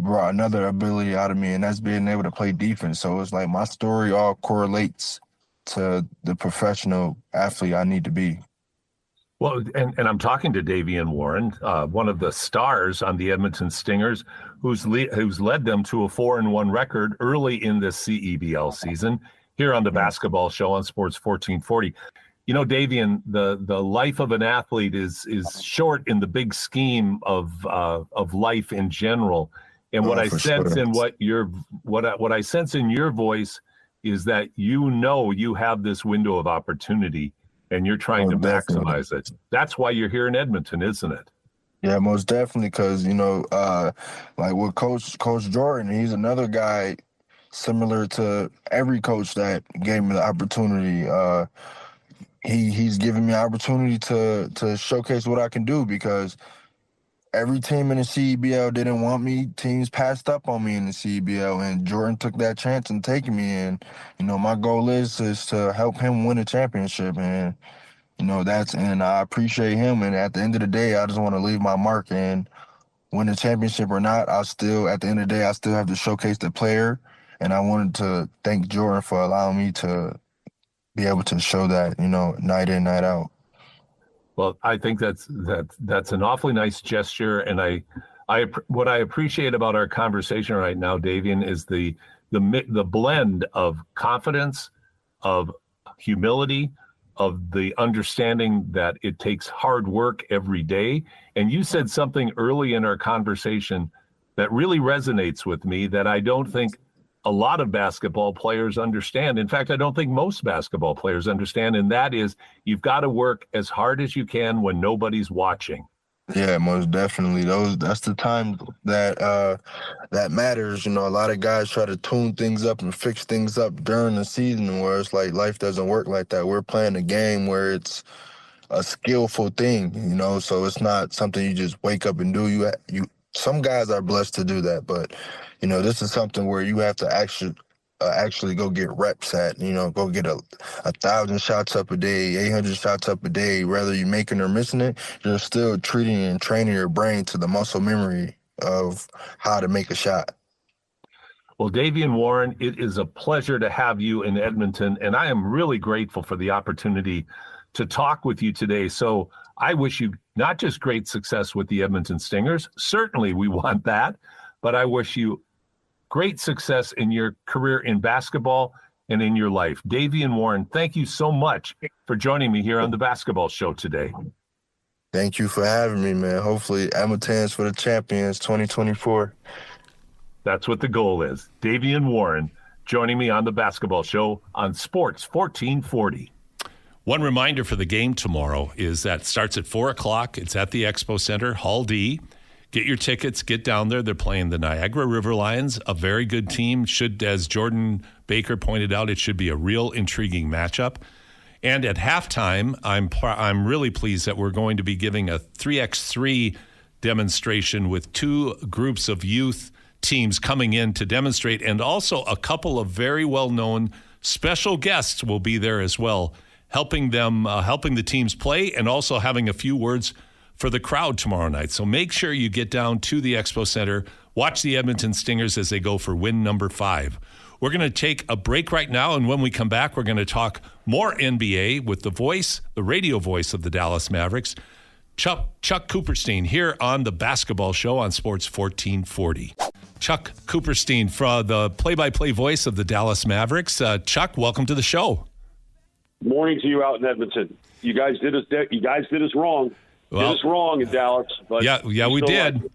Speaker 7: brought another ability out of me, and that's being able to play defense. So it's like my story all correlates to the professional athlete I need to be.
Speaker 5: Well, and I'm talking to Davion Warren, one of the stars on the Edmonton Stingers, who's led them to a 4-1 record early in this CEBL season here on the Basketball Show on Sports 1440. You know, Davion, the life of an athlete is short in the big scheme of life in general. And what I sense in what I sense in your voice is that you have this window of opportunity and you're trying to maximize it. That's why you're here in Edmonton, isn't it?
Speaker 7: Yeah, most definitely. Because like with Coach Jordan, he's another guy similar to every coach that gave me the opportunity. He's given me opportunity to showcase what I can do because every team in the CEBL didn't want me. Teams passed up on me in the CEBL, and Jordan took that chance and taking me in. My goal is to help him win a championship, and and I appreciate him. And at the end of the day, I just want to leave my mark and win a championship or not. At the end of the day, I still have to showcase the player, and I wanted to thank Jordan for allowing me to be able to show that, night in, night out.
Speaker 5: Well, I think that's an awfully nice gesture, and what I appreciate about our conversation right now, Davion, is the blend of confidence, of humility, of the understanding that it takes hard work every day. And you said something early in our conversation that really resonates with me that I don't think a lot of basketball players understand. In fact, I don't think most basketball players understand, and that is you've got to work as hard as you can when nobody's watching.
Speaker 7: Yeah, most definitely. That's the time that matters. A lot of guys try to tune things up and fix things up during the season, where it's like life doesn't work like that. We're playing a game where it's a skillful thing, so it's not something you just wake up and do. You some guys are blessed to do that, but this is something where you have to actually go get reps at, go get 1,000 shots up a day, 800 shots up a day. Whether you're making or missing it, you're still treating and training your brain to the muscle memory of how to make a shot.
Speaker 5: Well, Davion Warren, it is a pleasure to have you in Edmonton, and I am really grateful for the opportunity to talk with you today. So I wish you not just great success with the Edmonton Stingers. Certainly we want that, but I wish you great success in your career in basketball and in your life. Davion Warren, thank you so much for joining me here on the Basketball Show today.
Speaker 7: Thank you for having me, man. Hopefully Edmonton's for the champions 2024.
Speaker 5: That's what the goal is. Davion Warren joining me on the Basketball Show on Sports 1440.
Speaker 1: One reminder for the game tomorrow is that it starts at 4 o'clock. It's at the Expo Center, Hall D. Get your tickets. Get down there. They're playing the Niagara River Lions, a very good team. Should, as Jordan Baker pointed out, it should be a real intriguing matchup. And at halftime, I'm really pleased that we're going to be giving a 3x3 demonstration with 2 groups of youth teams coming in to demonstrate, and also a couple of very well-known special guests will be there as well, helping the teams play and also having a few words for the crowd tomorrow night. So make sure you get down to the Expo Center, watch the Edmonton Stingers as they go for win number 5. We're going to take a break right now, and when we come back, we're going to talk more NBA with the radio voice of the Dallas Mavericks, Chuck Cooperstein, here on the Basketball Show on Sports 1440. Chuck Cooperstein, the play-by-play voice of the Dallas Mavericks. Chuck, welcome to the show.
Speaker 8: Morning to you out in Edmonton. You guys did us wrong.
Speaker 1: Well,
Speaker 8: did us wrong in Dallas. But
Speaker 1: yeah, we did.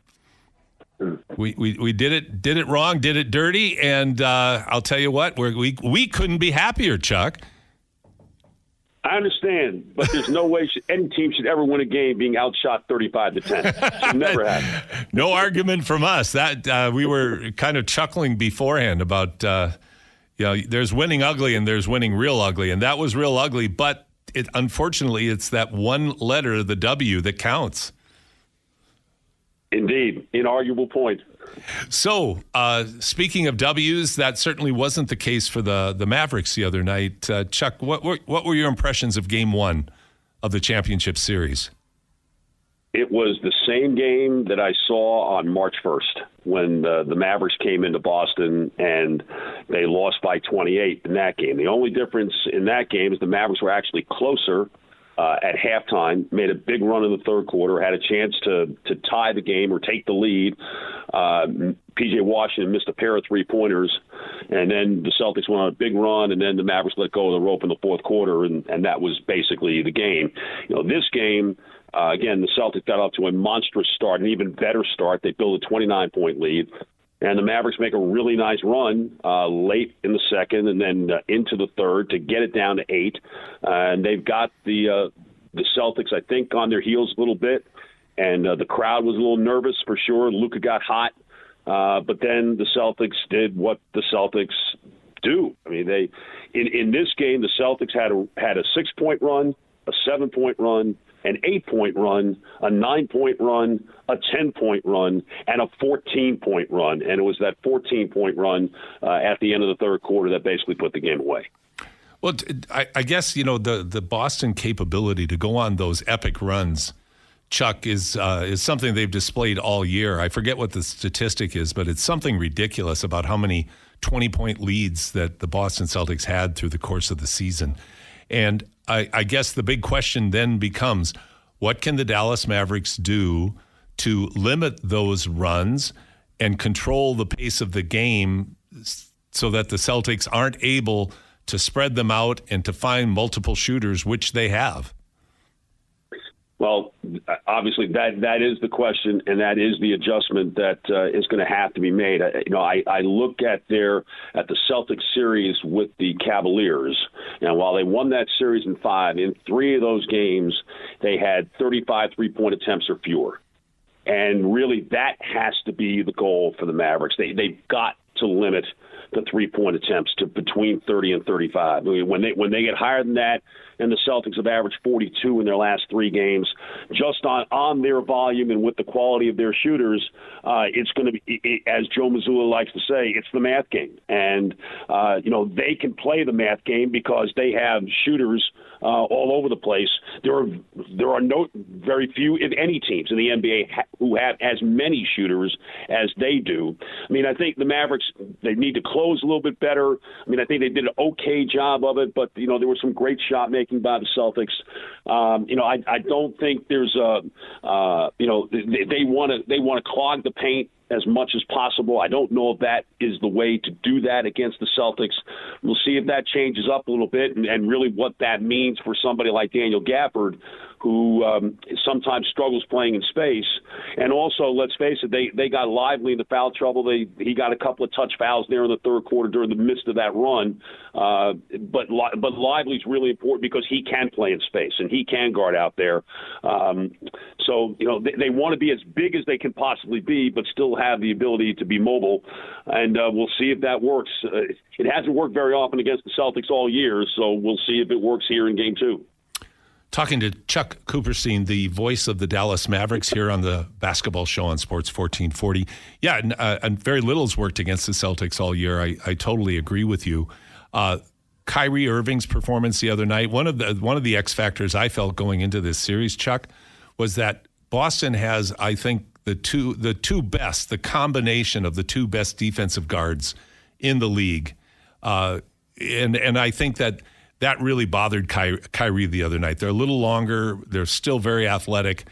Speaker 1: We did it wrong, did it dirty, and I'll tell you what, we couldn't be happier, Chuck.
Speaker 8: I understand, but there's no way any team should ever win a game being outshot 35-10. Should never happen.
Speaker 1: No argument from us. That we were kind of chuckling beforehand about there's winning ugly and there's winning real ugly, and that was real ugly. But unfortunately, it's that one letter, the W, that counts.
Speaker 8: Indeed, inarguable point.
Speaker 1: So, speaking of W's, that certainly wasn't the case for the Mavericks the other night. Chuck, what were your impressions of Game 1 of the championship series?
Speaker 8: It was the same game that I saw on March 1st when the Mavericks came into Boston and they lost by 28 in that game. The only difference in that game is the Mavericks were actually closer at halftime, made a big run in the third quarter, had a chance to tie the game or take the lead. P.J. Washington missed a pair of three-pointers, and then the Celtics went on a big run, and then the Mavericks let go of the rope in the fourth quarter, and that was basically the game. This game, again, the Celtics got off to a monstrous start, an even better start. They built a 29-point lead. And the Mavericks make a really nice run late in the second and then into the third to get it down to 8. And they've got the Celtics, I think, on their heels a little bit. And the crowd was a little nervous for sure. Luka got hot. But then the Celtics did what the Celtics do. I mean, in this game, the Celtics had a 6-point run, a 7-point run, an 8-point run, a 9-point run, a 10-point run, and a 14-point run. And it was that 14-point run at the end of the third quarter that basically put the game away.
Speaker 1: Well, I guess, the Boston capability to go on those epic runs, Chuck, is something they've displayed all year. I forget what the statistic is, but it's something ridiculous about how many 20-point leads that the Boston Celtics had through the course of the season. And I guess the big question then becomes, what can the Dallas Mavericks do to limit those runs and control the pace of the game so that the Celtics aren't able to spread them out and to find multiple shooters, which they have?
Speaker 8: Well, obviously that is the question, and that is the adjustment that is going to have to be made. I look at the Celtics series with the Cavaliers, and while they won that series in 5, in 3 of those games they had 35 3-point attempts or fewer, and really that has to be the goal for the Mavericks. They've got to limit the 3-point attempts to between 30 and 35. I mean, when they get higher than that, and the Celtics have averaged 42 in their last 3 games, just on their volume and with the quality of their shooters, it's going to be, as Joe Mazzulla likes to say, it's the math game. And, they can play the math game because they have shooters all over the place. There are very few, if any, teams in the NBA who have as many shooters as they do. I mean, I think the Mavericks, they need to close a little bit better. I mean, I think they did an okay job of it, but, there was some great shot making by the Celtics. I don't think there's they want to clog the paint as much as possible. I don't know if that is the way to do that against the Celtics. We'll see if that changes up a little bit and really what that means for somebody like Daniel Gafford, who sometimes struggles playing in space. And also, let's face it, they got Lively into foul trouble. He got a couple of touch fouls there in the third quarter during the midst of that run. But Lively's really important because he can play in space and he can guard out there. So they want to be as big as they can possibly be, but still have the ability to be mobile. And we'll see if that works. It hasn't worked very often against the Celtics all year, so we'll see if it works here in Game 2.
Speaker 1: Talking to Chuck Cooperstein, the voice of the Dallas Mavericks here on the Basketball Show on Sports 1440. Yeah, and very little's worked against the Celtics all year. I totally agree with you. Kyrie Irving's performance the other night, one of the X factors I felt going into this series, Chuck, was that Boston has, I think, the combination of the two best defensive guards in the league. And I think that really bothered Kyrie the other night. They're a little longer. They're still very athletic.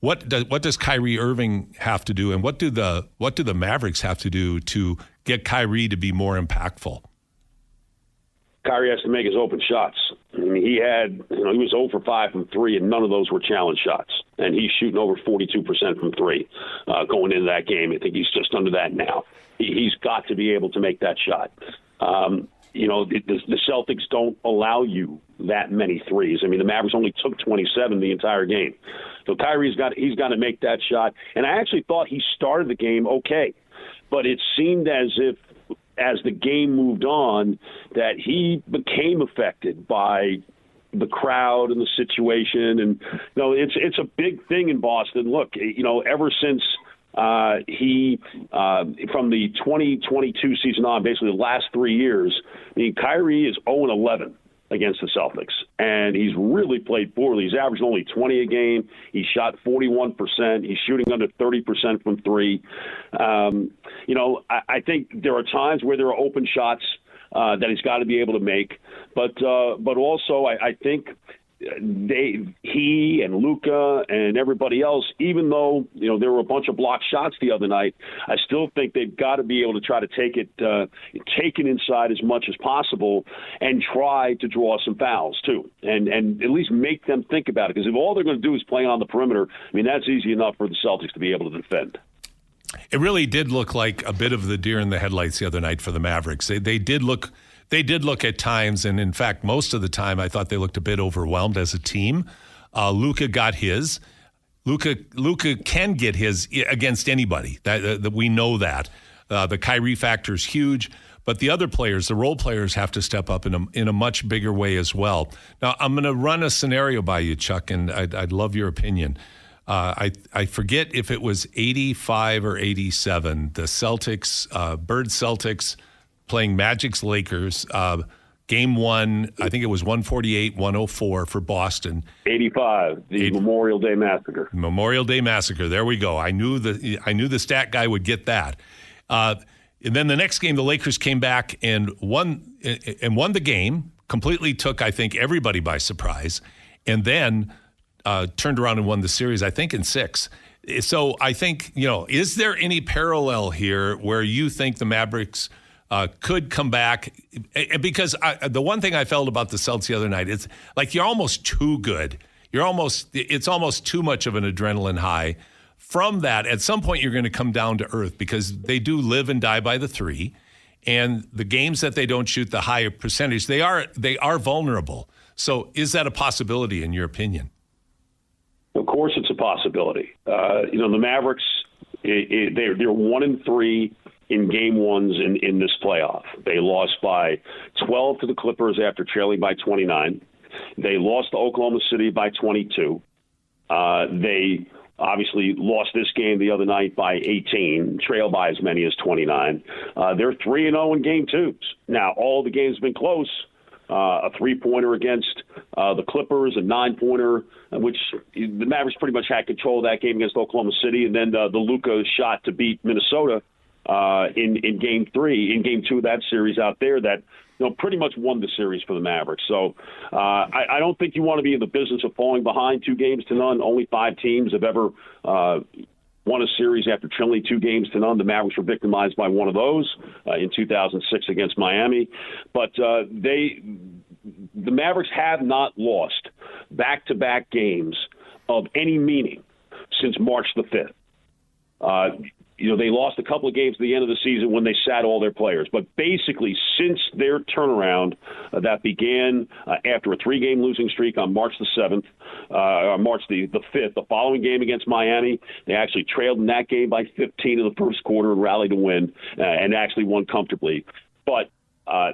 Speaker 1: What does Kyrie Irving have to do, and what do the Mavericks have to do to get Kyrie to be more impactful?
Speaker 8: Kyrie has to make his open shots. I mean, he was 0 for 5 from 3, and none of those were challenge shots. And he's shooting over 42% from 3 going into that game. I think he's just under that now. He's got to be able to make that shot. The Celtics don't allow you that many threes. I mean, the Mavericks only took 27 the entire game. So Kyrie's got to make that shot. And I actually thought he started the game okay. But it seemed as if, as the game moved on, that he became affected by the crowd and the situation. And, it's a big thing in Boston. Look, ever since he from the 2022 season on, basically the last 3 years, Kyrie is 0-11 against the Celtics, and he's really played poorly. He's averaged only 20 a game. He shot 41%. He's shooting under 30% from 3. I think there are times where there are open shots that he's got to be able to make, but also I think he and Luka and everybody else, even though there were a bunch of blocked shots the other night, I still think they've got to be able to try to take it inside as much as possible and try to draw some fouls too, and at least make them think about it. Because if all they're going to do is play on the perimeter, that's easy enough for the Celtics to be able to defend.
Speaker 1: It really did look like a bit of the deer in the headlights the other night for the Mavericks. They did look at times, and in fact, most of the time, I thought they looked a bit overwhelmed as a team. Luka got his. Luka can get his against anybody. That we know that. The Kyrie factor is huge, but the other players, the role players, have to step up in a much bigger way as well. Now, I'm going to run a scenario by you, Chuck, and I'd love your opinion. I forget if it was 85 or 87. The Celtics, Bird Celtics, playing Magic's Lakers. Game 1, I think it was 148-104 for Boston.
Speaker 8: 85, the Memorial Day Massacre.
Speaker 1: Memorial Day Massacre. There we go. I knew the stat guy would get that. And then the next game, the Lakers came back and won the game. Completely took, I think, everybody by surprise, and then turned around and won the series, I think, in 6. So I think, is there any parallel here where you think the Mavericks could come back? Because the one thing I felt about the Celtics the other night is like you're almost too good. It's almost too much of an adrenaline high. From that, at some point you're going to come down to earth because they do live and die by the 3, and the games that they don't shoot the higher percentage, they are vulnerable. So is that a possibility in your opinion?
Speaker 8: Of course, it's a possibility. The Mavericks, they're 1-3. In game 1s in this playoff. They lost by 12 to the Clippers after trailing by 29. They lost to Oklahoma City by 22. They obviously lost this game the other night by 18, trailed by as many as 29. They're 3-0 in game 2s. Now, all the games have been close. A 3-pointer against the Clippers, a 9-pointer, which the Mavericks pretty much had control of that game against Oklahoma City, and then the Luka shot to beat Minnesota in game 3, in game 2 of that series out there that pretty much won the series for the Mavericks. So I don't think you want to be in the business of falling behind 2-0. Only 5 teams have ever won a series after trailing 2-0. The Mavericks were victimized by one of those in 2006 against Miami. But the Mavericks have not lost back-to-back games of any meaning since March the 5th. They lost a couple of games at the end of the season when they sat all their players. But basically, since their turnaround that began after a 3-game losing streak on March the 7th, March the 5th, the following game against Miami, they actually trailed in that game by 15 in the first quarter and rallied to win and actually won comfortably. But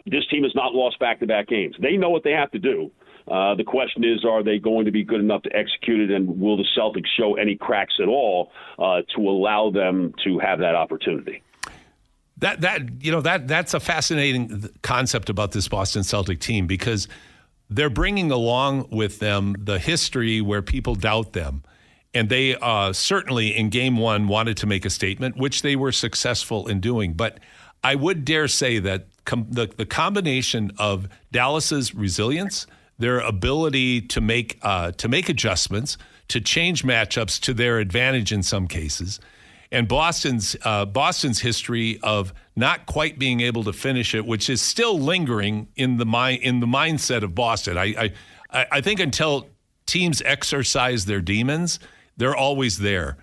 Speaker 8: this team has not lost back-to-back games. They know what they have to do. The question is, are they going to be good enough to execute it, and will the Celtics show any cracks at all to allow them to have that opportunity? That's
Speaker 1: a fascinating concept about this Boston Celtic team because they're bringing along with them the history where people doubt them. And they certainly in game one wanted to make a statement, which they were successful in doing. But I would dare say that the combination of Dallas's resilience, their ability to make adjustments, to change matchups to their advantage in some cases, and Boston's history of not quite being able to finish it, which is still lingering in the mindset of Boston. I think until teams exercise their demons, they're always there,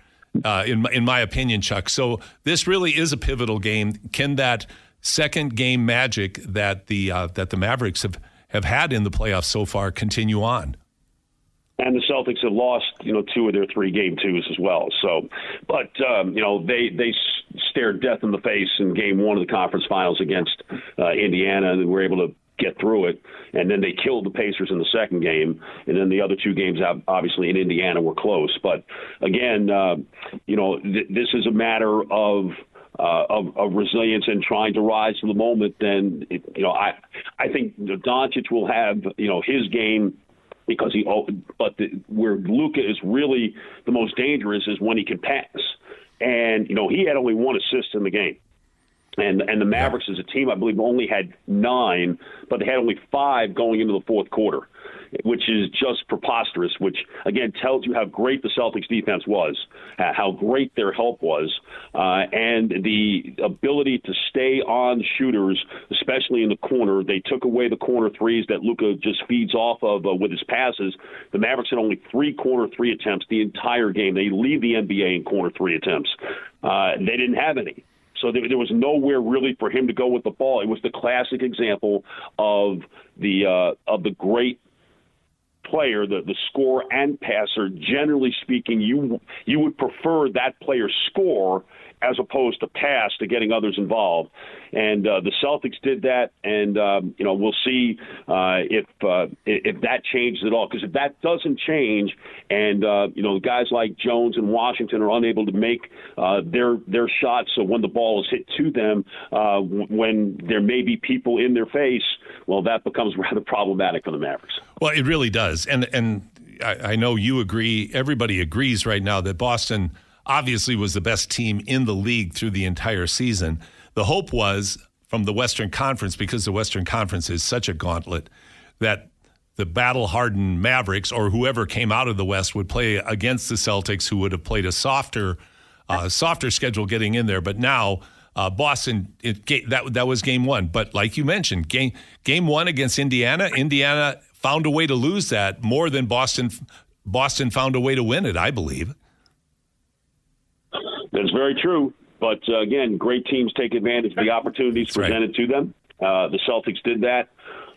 Speaker 1: in my opinion, Chuck. So this really is a pivotal game. Can that second game magic that the Mavericks have had in the playoffs so far continue on?
Speaker 8: And the Celtics have lost, 2 of their 3 game twos as well. So, but they stared death in the face in game 1 of the conference finals against Indiana, and were able to get through it. And then they killed the Pacers in the second game, and then the other 2 games, obviously in Indiana, were close. But again, this is a matter of resilience and trying to rise to the moment. Then, I think Doncic will have, his game. Because where Luka is really the most dangerous is when he can pass, and he had only 1 assist in the game, and the Mavericks as a team, I believe, only had 9, but they had only 5 going into the fourth quarter, which is just preposterous. Which again tells you how great the Celtics defense was, how great their help was, and the ability to stay on shooters, especially in the corner. They took away the corner threes that Luka just feeds off of with his passes. The Mavericks had only 3 corner 3 attempts the entire game. They lead the NBA in corner 3 attempts. They didn't have any. So there was nowhere really for him to go with the ball. It was the classic example of the great player, the scorer and passer. Generally speaking, you would prefer that player score as opposed to pass to getting others involved. And the Celtics did that, and we'll see if that changes at all. Because if that doesn't change, and guys like Jones and Washington are unable to make their shots, so when the ball is hit to them, when there may be people in their face, well, that becomes rather problematic for the Mavericks.
Speaker 1: Well, it really does, and I know you agree. Everybody agrees right now that Boston obviously was the best team in the league through the entire season. The hope was from the Western Conference, because the Western Conference is such a gauntlet, that the battle-hardened Mavericks or whoever came out of the West would play against the Celtics, who would have played a softer schedule getting in there. But now Boston, that was game 1. But like you mentioned, game 1 against Indiana found a way to lose that more than Boston found a way to win it, I believe.
Speaker 8: That's very true. But, again, great teams take advantage of the opportunities presented to them. The Celtics did that.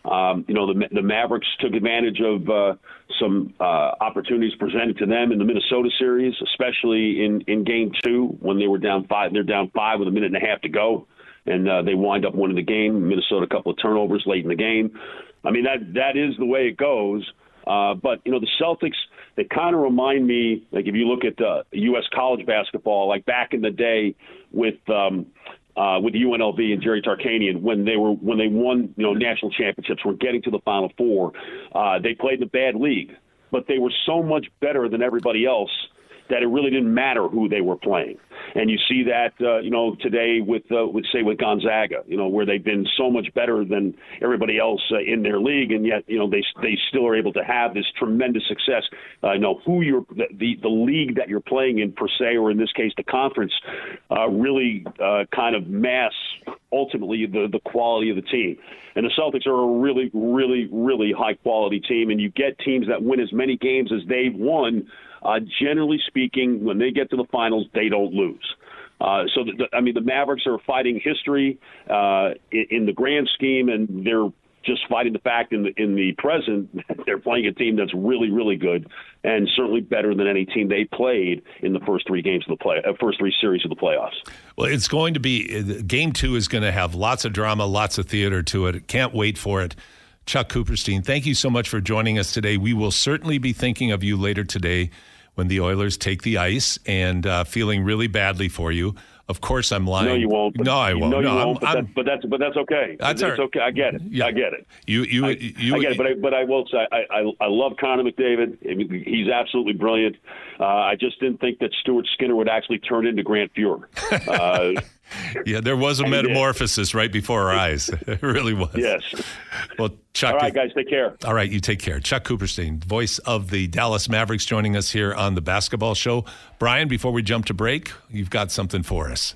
Speaker 8: The Mavericks took advantage of some opportunities presented to them in the Minnesota series, especially in Game 2 when they were down 5. They're down 5 with a minute and a half to go, and they wind up winning the game. Minnesota, a couple of turnovers late in the game. I mean, that is the way it goes. But, the Celtics, they kind of remind me, like if you look at U.S. college basketball, like back in the day with UNLV and Jerry Tarkanian, when they won, national championships, were getting to the Final Four. They played in a bad league, but they were so much better than everybody else that it really didn't matter who they were playing. And you see that, today with Gonzaga, where they've been so much better than everybody else in their league, and yet, they still are able to have this tremendous success. The league that you're playing in per se, or in this case, the conference, really kind of masks ultimately the quality of the team. And the Celtics are a really, really, really high quality team, and you get teams that win as many games as they've won. Generally speaking, when they get to the finals, they don't lose. The Mavericks are fighting history in the grand scheme, and they're just fighting the fact in the present that they're playing a team that's really, really good, and certainly better than any team they played in the first 3 games of the first 3 series of the playoffs. Well,
Speaker 1: it's going to be Game 2 is going to have lots of drama, lots of theater to it. Can't wait for it. Chuck Cooperstein, thank you so much for joining us today. We will certainly be thinking of you later today when the Oilers take the ice, and feeling really badly for you. Of course, I'm lying.
Speaker 8: No, you won't.
Speaker 1: No, I won't.
Speaker 8: No, you
Speaker 1: no,
Speaker 8: won't. But that's okay.
Speaker 1: That's
Speaker 8: it's okay. I get it.
Speaker 1: Yeah.
Speaker 8: I get it.
Speaker 1: I
Speaker 8: get it. But I will say I love Connor McDavid. I mean, he's absolutely brilliant. I just didn't think that Stuart Skinner would actually turn into Grant Fuhrer.
Speaker 1: Yeah, there was a metamorphosis right before our eyes. It really was.
Speaker 8: Yes.
Speaker 1: Well, Chuck.
Speaker 8: All right, guys, take care.
Speaker 1: All right, you take care. Chuck Cooperstein, voice of the Dallas Mavericks, joining us here on the Basketball Show. Brian, before we jump to break, you've got something for us.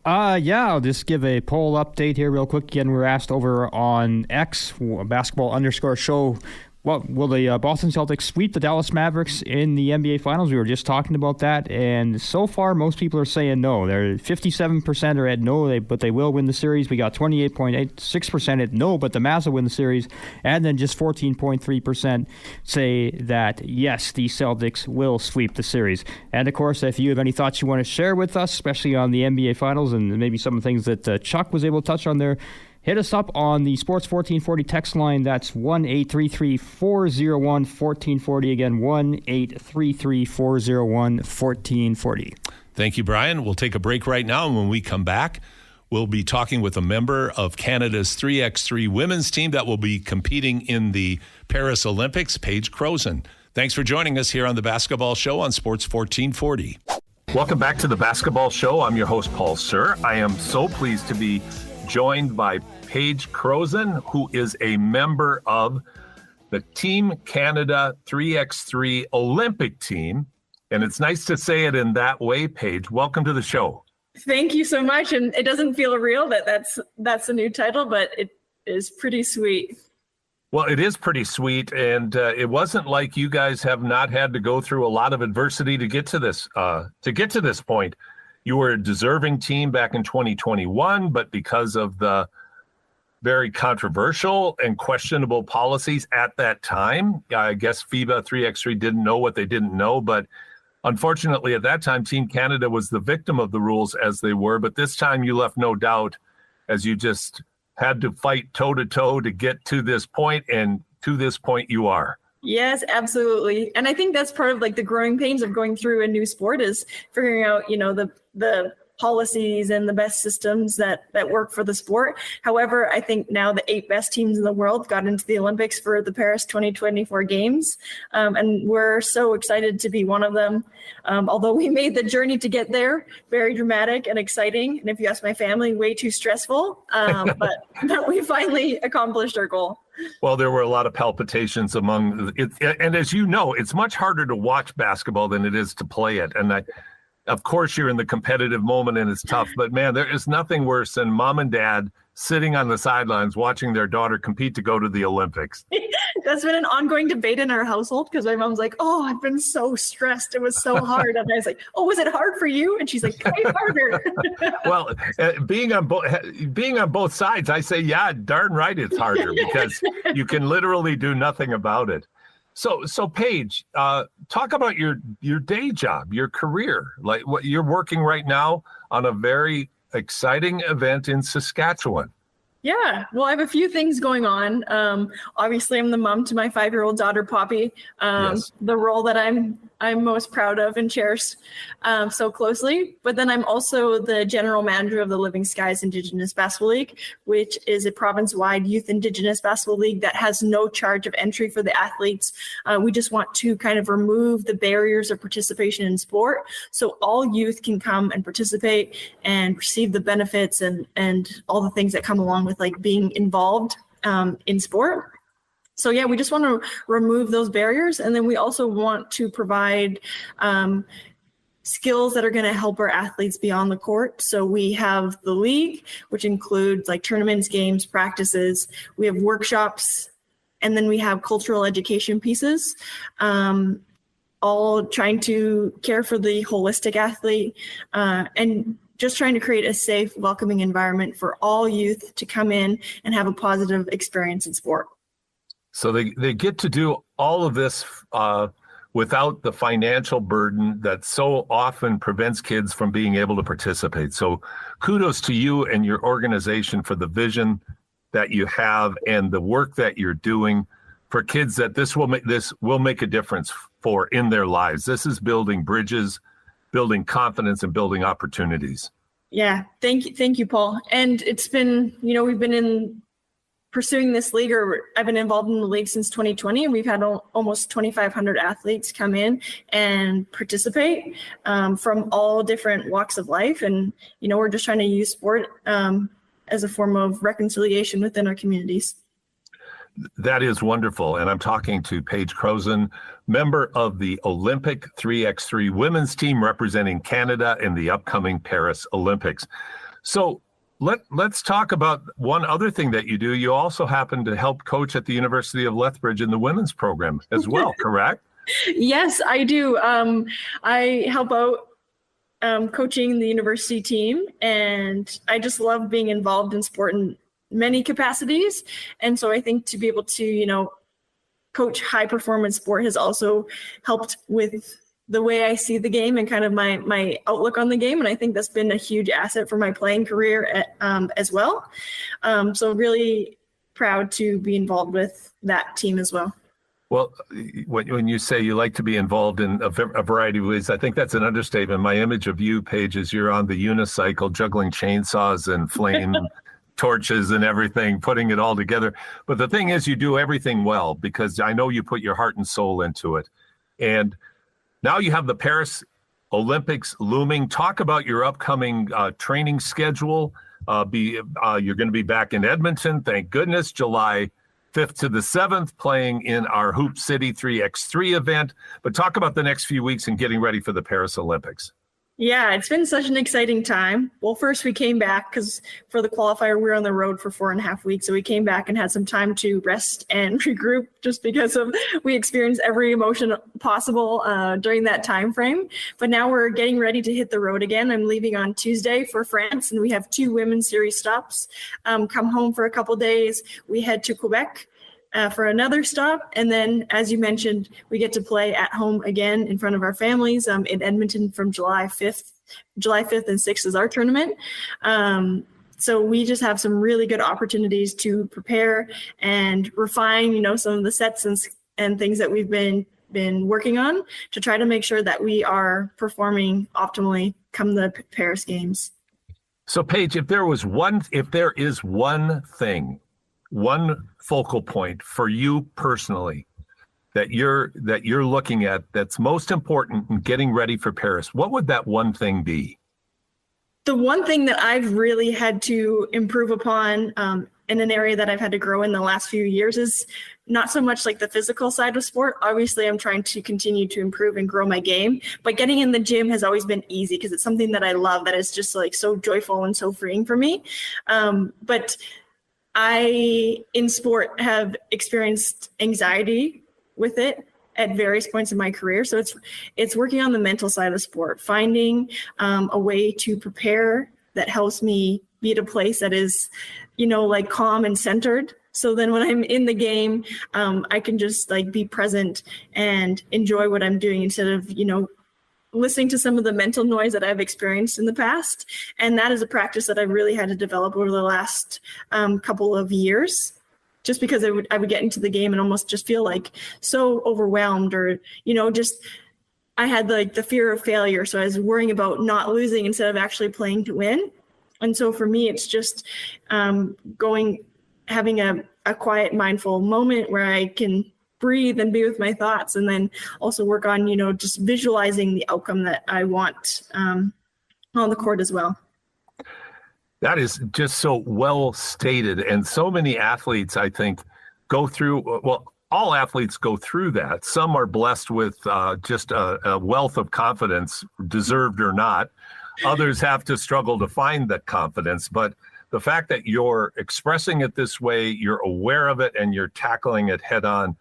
Speaker 3: Yeah, I'll just give a poll update here real quick. Again, we're asked over on X, basketball_show, what will the Boston Celtics sweep the Dallas Mavericks in the NBA Finals? We were just talking about that, and so far most people are saying no. They're 57% are at no, but they will win the series. We got 28.86% at no, but the Mavs will win the series, and then just 14.3% say that yes, the Celtics will sweep the series. And of course, if you have any thoughts you want to share with us, especially on the NBA Finals and maybe some of the things that Chuck was able to touch on there, hit us up on the Sports 1440 text line. That's 1-833-401-1440. Again, 1-833-401-1440.
Speaker 1: Thank you, Brian. We'll take a break right now, and when we come back, we'll be talking with a member of Canada's 3x3 women's team that will be competing in the Paris Olympics, Paige Croson. Thanks for joining us here on the Basketball Show on Sports 1440.
Speaker 5: Welcome back to the Basketball Show. I'm your host, Paul Sir. I am so pleased to be joined by Paige Croson, who is a member of the Team Canada 3x3 Olympic team. And it's nice to say it in that way, Paige. Welcome to the show.
Speaker 9: Thank you so much. And it doesn't feel real that's a new title, but it is pretty sweet.
Speaker 5: Well, it is pretty sweet. And it wasn't like you guys have not had to go through a lot of adversity to get to this point. You were a deserving team back in 2021, but because of the very controversial and questionable policies at that time, I guess FIBA 3x3 didn't know what they didn't know. But unfortunately, at that time, Team Canada was the victim of the rules as they were. But this time you left no doubt, as you just had to fight toe-to-toe to get to this point, and to this point you are.
Speaker 9: Yes, absolutely. And I think that's part of like the growing pains of going through a new sport is figuring out, the policies and the best systems that work for the sport. However, I think now the 8 best teams in the world got into the Olympics for the Paris 2024 games. And we're so excited to be one of them. Although we made the journey to get there very dramatic and exciting. And if you ask my family, way too stressful. But we finally accomplished our goal.
Speaker 5: Well, there were a lot of palpitations among it. And as you know, it's much harder to watch basketball than it is to play it. And of course, you're in the competitive moment and it's tough, but man, there is nothing worse than mom and dad sitting on the sidelines watching their daughter compete to go to the Olympics.
Speaker 9: That's been an ongoing debate in our household because my mom's like, oh, I've been so stressed. It was so hard. And I was like, oh, was it hard for you? And she's like, try harder.
Speaker 5: Well, being on both sides, I say, yeah, darn right it's harder because you can literally do nothing about it. So Paige, talk about your day job, your career, like what you're working right now on a very exciting event in Saskatchewan.
Speaker 9: Yeah, well, I have a few things going on. Obviously, I'm the mom to my 5-year-old daughter, Poppy.
Speaker 5: Yes.
Speaker 9: The role that I'm most proud of and cherish so closely. But then I'm also the general manager of the Living Skies Indigenous Basketball League, which is a province-wide youth Indigenous basketball league that has no charge of entry for the athletes. We just want to kind of remove the barriers of participation in sport so all youth can come and participate and receive the benefits and all the things that come along with like being involved in sport. So yeah, we just want to remove those barriers. And then we also want to provide skills that are going to help our athletes beyond the court. So we have the league, which includes like tournaments, games, practices. We have workshops, and then we have cultural education pieces, all trying to care for the holistic athlete and just trying to create a safe, welcoming environment for all youth to come in and have a positive experience in sport.
Speaker 5: So they get to do all of this without the financial burden that so often prevents kids from being able to participate. So kudos to you and your organization for the vision that you have and the work that you're doing for kids, that this will make a difference for in their lives. This is building bridges, building confidence, and building opportunities.
Speaker 9: Yeah, thank you, Paul. And it's been, we've been pursuing this league, or I've been involved in the league since 2020, and we've had almost 2,500 athletes come in and participate from all different walks of life. And, we're just trying to use sport as a form of reconciliation within our communities.
Speaker 5: That is wonderful. And I'm talking to Paige Croson, member of the Olympic 3x3 women's team representing Canada in the upcoming Paris Olympics. So let's talk about one other thing that you do. You also happen to help coach at the University of Lethbridge in the women's program as well, correct?
Speaker 9: Yes, I do. I help out coaching the university team, and I just love being involved in sport in many capacities. And so I think to be able to, coach high performance sport has also helped with the way I see the game and kind of my outlook on the game. And I think that's been a huge asset for my playing career as well. So really proud to be involved with that team as well.
Speaker 5: Well, when you say you like to be involved in a variety of ways, I think that's an understatement. My image of you, Paige, is you're on the unicycle juggling chainsaws and flame torches and everything, putting it all together. But the thing is, you do everything well, because I know you put your heart and soul into it. And now you have the Paris Olympics looming. Talk about your upcoming training schedule. You're going to be back in Edmonton, thank goodness, July 5th to the 7th, playing in our Hoop City 3x3 event. But talk about the next few weeks and getting ready for the Paris Olympics.
Speaker 9: Yeah, it's been such an exciting time. Well, first we came back because for the qualifier, we were on the road for 4.5 weeks. So we came back and had some time to rest and regroup, just because we experienced every emotion possible during that time frame. But now we're getting ready to hit the road again. I'm leaving on Tuesday for France, and we have 2 women's series stops. Come home for a couple days. We head to Quebec for another stop. And then, as you mentioned, we get to play at home again in front of our families in Edmonton from July 5th and 6th is our tournament. So we just have some really good opportunities to prepare and refine, some of the sets and things that we've been working on to try to make sure that we are performing optimally come the Paris Games.
Speaker 5: So Paige, if there is one thing, one focal point for you personally that you're looking at that's most important in getting ready for Paris, what would that one thing be?
Speaker 9: The one thing that I've really had to improve upon in an area that I've had to grow in the last few years is not so much like the physical side of sport. Obviously, I'm trying to continue to improve and grow my game, but getting in the gym has always been easy because it's something that I love, that is just like so joyful and so freeing for me. But I, in sport, have experienced anxiety with it at various points in my career. So it's working on the mental side of sport, finding a way to prepare that helps me be at a place that is, like calm and centered. So then when I'm in the game, I can just like be present and enjoy what I'm doing instead of, listening to some of the mental noise that I've experienced in the past. And that is a practice that I've really had to develop over the last couple of years, just because I would get into the game and almost just feel like so overwhelmed, or, I had like the fear of failure. So I was worrying about not losing instead of actually playing to win. And so for me, it's just having a quiet, mindful moment where I can breathe and be with my thoughts, and then also work on, just visualizing the outcome that I want on the court as well.
Speaker 5: That is just so well stated. And so many athletes, I think, go through, all athletes go through that. Some are blessed with just a wealth of confidence, deserved or not. Others have to struggle to find that confidence. But the fact that you're expressing it this way, you're aware of it, and you're tackling it head on,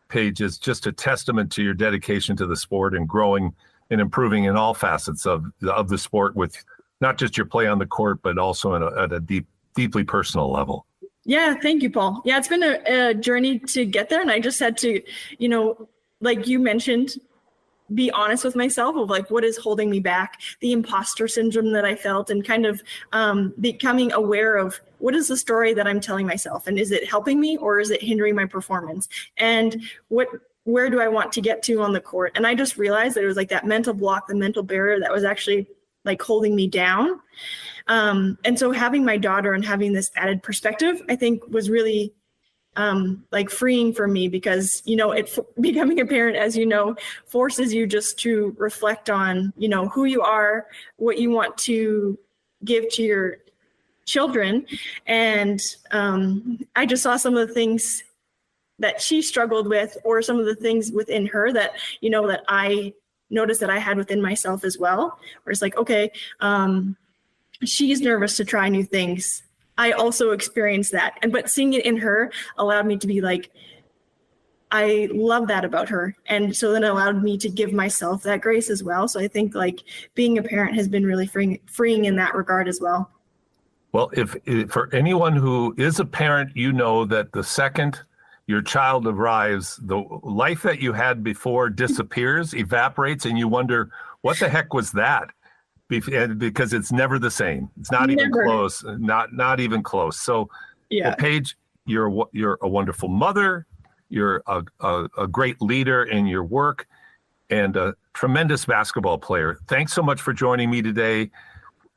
Speaker 5: Paige, is just a testament to your dedication to the sport and growing and improving in all facets of the sport, with not just your play on the court, but also at a deeply personal level.
Speaker 9: Yeah, thank you, Paul. Yeah, it's been a journey to get there. And I just had to, like you mentioned, be honest with myself of like, what is holding me back, the imposter syndrome that I felt, and kind of becoming aware of what is the story that I'm telling myself, and is it helping me or is it hindering my performance? And what where do I want to get to on the court? And I just realized that it was like that mental block, the mental barrier that was actually like holding me down. And so having my daughter and having this added perspective, I think was really like freeing for me, because, becoming a parent, as you know, forces you just to reflect on, who you are, what you want to give to your children. And I just saw some of the things that she struggled with, or some of the things within her that, that I noticed that I had within myself as well, where it's like, okay, she's nervous to try new things. I also experienced that. But seeing it in her allowed me to be like, I love that about her. And so then it allowed me to give myself that grace as well. So I think like being a parent has been really freeing in that regard as well.
Speaker 5: Well, if for anyone who is a parent, that the second your child arrives, the life that you had before disappears, evaporates, and you wonder, what the heck was that? Because it's never the same. It's not even close. Not even close. So,
Speaker 9: yeah.
Speaker 5: Well, Paige, you're a wonderful mother. You're a great leader in your work, and a tremendous basketball player. Thanks so much for joining me today.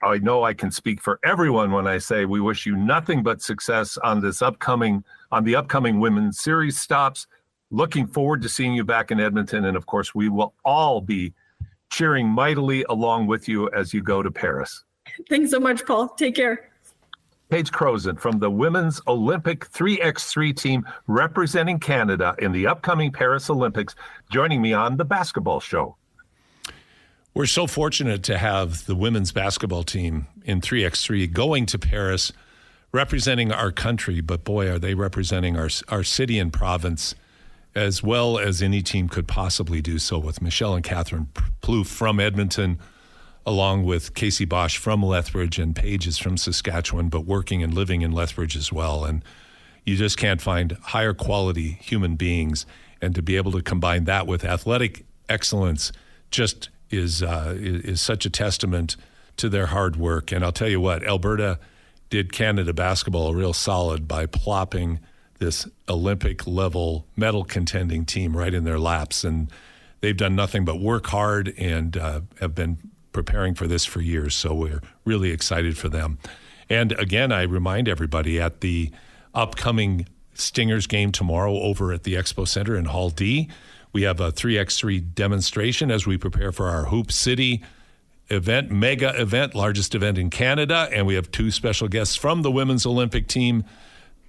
Speaker 5: I know I can speak for everyone when I say we wish you nothing but success on the upcoming women's series stops. Looking forward to seeing you back in Edmonton, and of course, we will all be cheering mightily along with you as you go to Paris.
Speaker 9: Thanks so much, Paul. Take care.
Speaker 5: Paige Crozan from the Women's Olympic 3x3 team representing Canada in the upcoming Paris Olympics, joining me on the Basketball Show.
Speaker 1: We're so fortunate to have the women's basketball team in 3x3 going to Paris, representing our country, but boy, are they representing our city and province as well as any team could possibly do so, with Michelle and Catherine Plouffe from Edmonton, along with Casey Bosch from Lethbridge, and Paige is from Saskatchewan, but working and living in Lethbridge as well. And you just can't find higher quality human beings. And to be able to combine that with athletic excellence just is such a testament to their hard work. And I'll tell you what, Alberta did Canada basketball a real solid by plopping this Olympic-level medal contending team right in their laps. And they've done nothing but work hard and have been preparing for this for years. So we're really excited for them. And again, I remind everybody, at the upcoming Stingers game tomorrow over at the Expo Center in Hall D, we have a 3x3 demonstration as we prepare for our Hoop City event, mega event, largest event in Canada. And we have two special guests from the Women's Olympic team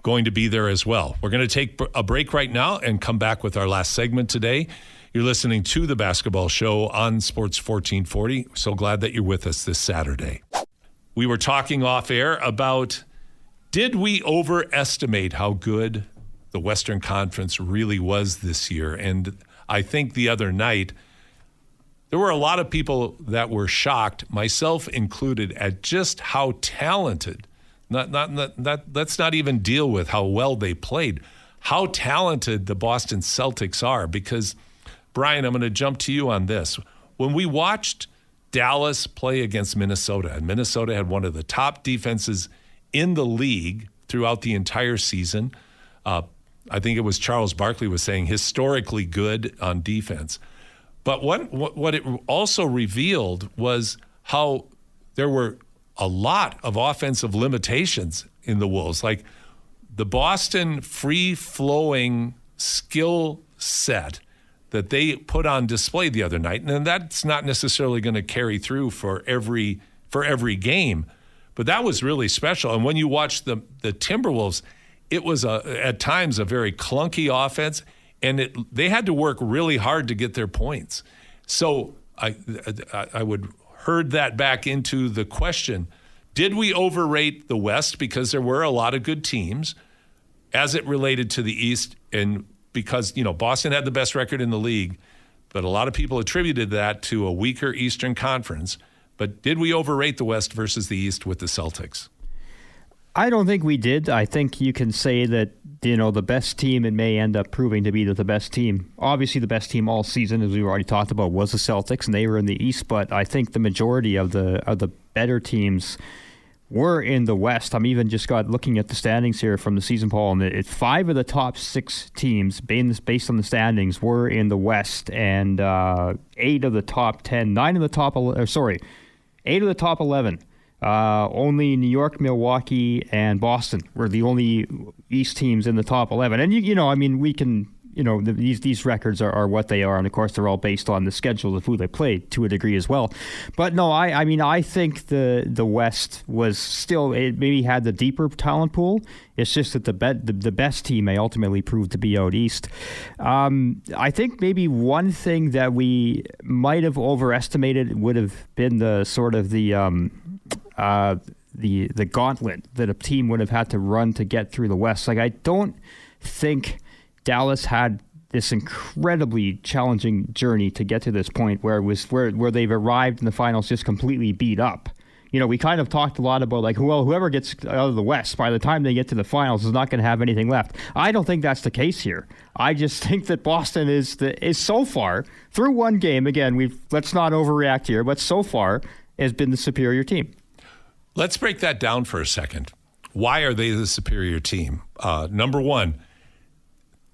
Speaker 1: going to be there as well. We're going to take a break right now and come back with our last segment today. You're listening to The Basketball Show on Sports 1440. So glad that you're with us this Saturday. We were talking off air about, did we overestimate how good the Western Conference really was this year? And I think the other night, there were a lot of people that were shocked, myself included, at just how talented, let's not even deal with how well they played, how talented the Boston Celtics are. Because, Brian, I'm going to jump to you on this. When we watched Dallas play against Minnesota, and Minnesota had one of the top defenses in the league throughout the entire season, I think it was Charles Barkley was saying historically good on defense. But what it also revealed was how there were a lot of offensive limitations in the Wolves. Like the Boston free-flowing skill set that they put on display the other night, and that's not necessarily going to carry through for every game, but that was really special. And when you watch the Timberwolves, it was at times a very clunky offense, and they had to work really hard to get their points. So I would herd that back into the question, did we overrate the West because there were a lot of good teams as it related to the East? And because, Boston had the best record in the league, but a lot of people attributed that to a weaker Eastern Conference. But did we overrate the West versus the East with the Celtics?
Speaker 3: I don't think we did. I think you can say that, the best team, it may end up proving to be the best team. Obviously, the best team all season, as we've already talked about, was the Celtics, and they were in the East. But I think the majority of the better teams were in the West. I'm even just looking at the standings here from the season poll, and 5 of the top 6 teams, based on the standings, were in the West, and 8 of the top 10, 8 of the top 11. Only New York, Milwaukee, and Boston were the only East teams in the top 11. And, we can, these records are what they are. And, of course, they're all based on the schedule of who they played to a degree as well. But, no, I think the West was still, it maybe had the deeper talent pool. It's just that the best team may ultimately prove to be out East. I think maybe one thing that we might have overestimated would have been the sort of the gauntlet that a team would have had to run to get through the West. Like, I don't think Dallas had this incredibly challenging journey to get to this point where they've arrived in the finals just completely beat up. We kind of talked a lot about whoever gets out of the West by the time they get to the finals is not going to have anything left. I don't think that's the case here. I just think that Boston is so far through one game. Again, let's not overreact here, but so far has been the superior team.
Speaker 1: Let's break that down for a second. Why are they the superior team? Number one,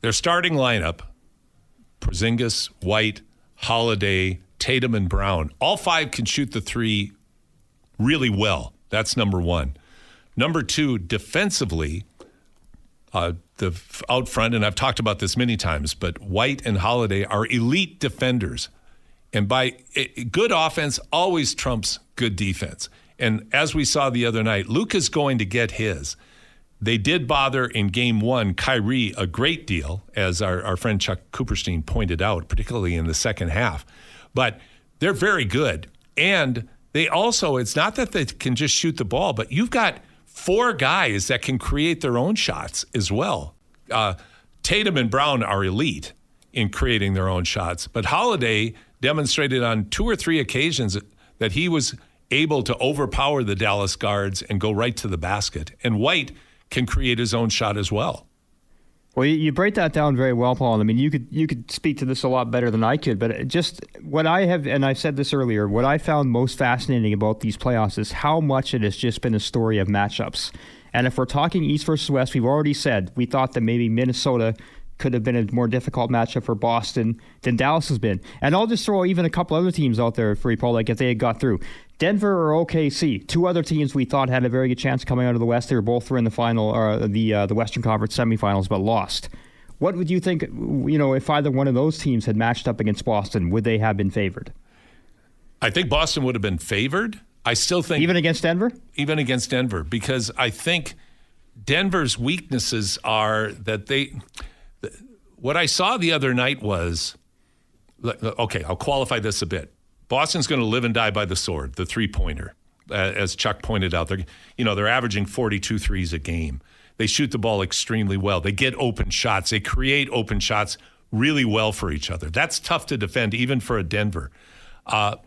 Speaker 1: their starting lineup, Porzingis, White, Holiday, Tatum, and Brown, all 5 can shoot the 3 really well. That's number one. Number 2, defensively, the out front, and I've talked about this many times, but White and Holiday are elite defenders. And good offense always trumps good defense. And as we saw the other night, Luka's going to get his. They did bother in game 1 Kyrie a great deal, as our friend Chuck Cooperstein pointed out, particularly in the second half. But they're very good. And they also, it's not that they can just shoot the ball, but you've got 4 guys that can create their own shots as well. Tatum and Brown are elite in creating their own shots. But Holiday demonstrated on 2 or 3 occasions that he was able to overpower the Dallas guards and go right to the basket. And White can create his own shot as well.
Speaker 3: Well, you break that down very well, Paul. I mean, you could speak to this a lot better than I could, but just what I have, and I said this earlier, what I found most fascinating about these playoffs is how much it has just been a story of matchups. And if we're talking East versus West, we've already said we thought that maybe Minnesota could have been a more difficult matchup for Boston than Dallas has been. And I'll just throw even a couple other teams out there for you, Paul, like if they had got through. Denver or OKC, 2 other teams we thought had a very good chance coming out of the West. They were in the final, or the Western Conference semifinals, but lost. What would you think, if either one of those teams had matched up against Boston, would they have been favored?
Speaker 1: I think Boston would have been favored. I still think...
Speaker 3: Even against Denver?
Speaker 1: Even against Denver, because I think Denver's weaknesses are that what I saw the other night was... Okay, I'll qualify this a bit. Boston's going to live and die by the sword, the 3-pointer. As Chuck pointed out, they're averaging 42 threes a game. They shoot the ball extremely well. They get open shots. They create open shots really well for each other. That's tough to defend, even for a Denver. I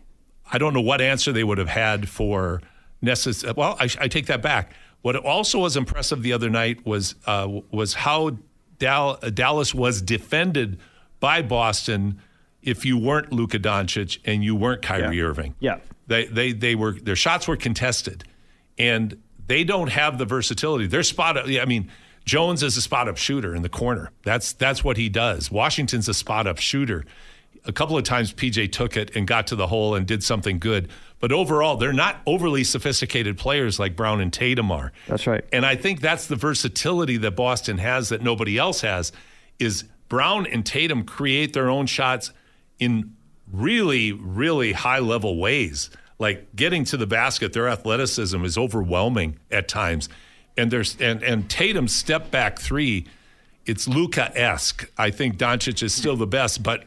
Speaker 1: don't know what answer they would have had for necessary. Well, I take that back. What also was impressive the other night was how Dallas was defended by Boston. If you weren't Luka Doncic and you weren't Kyrie Irving, their shots were contested, and they don't have the versatility. Their Jones is a spot-up shooter in the corner. That's what he does. Washington's a spot-up shooter. A couple of times PJ took it and got to the hole and did something good, but overall they're not overly sophisticated players like Brown and Tatum are.
Speaker 3: That's right.
Speaker 1: And I think that's the versatility that Boston has that nobody else has. Is Brown and Tatum create their own shots in really, really high-level ways. Like getting to the basket, their athleticism is overwhelming at times. And Tatum's step-back 3, it's Luka-esque. I think Doncic is still the best, but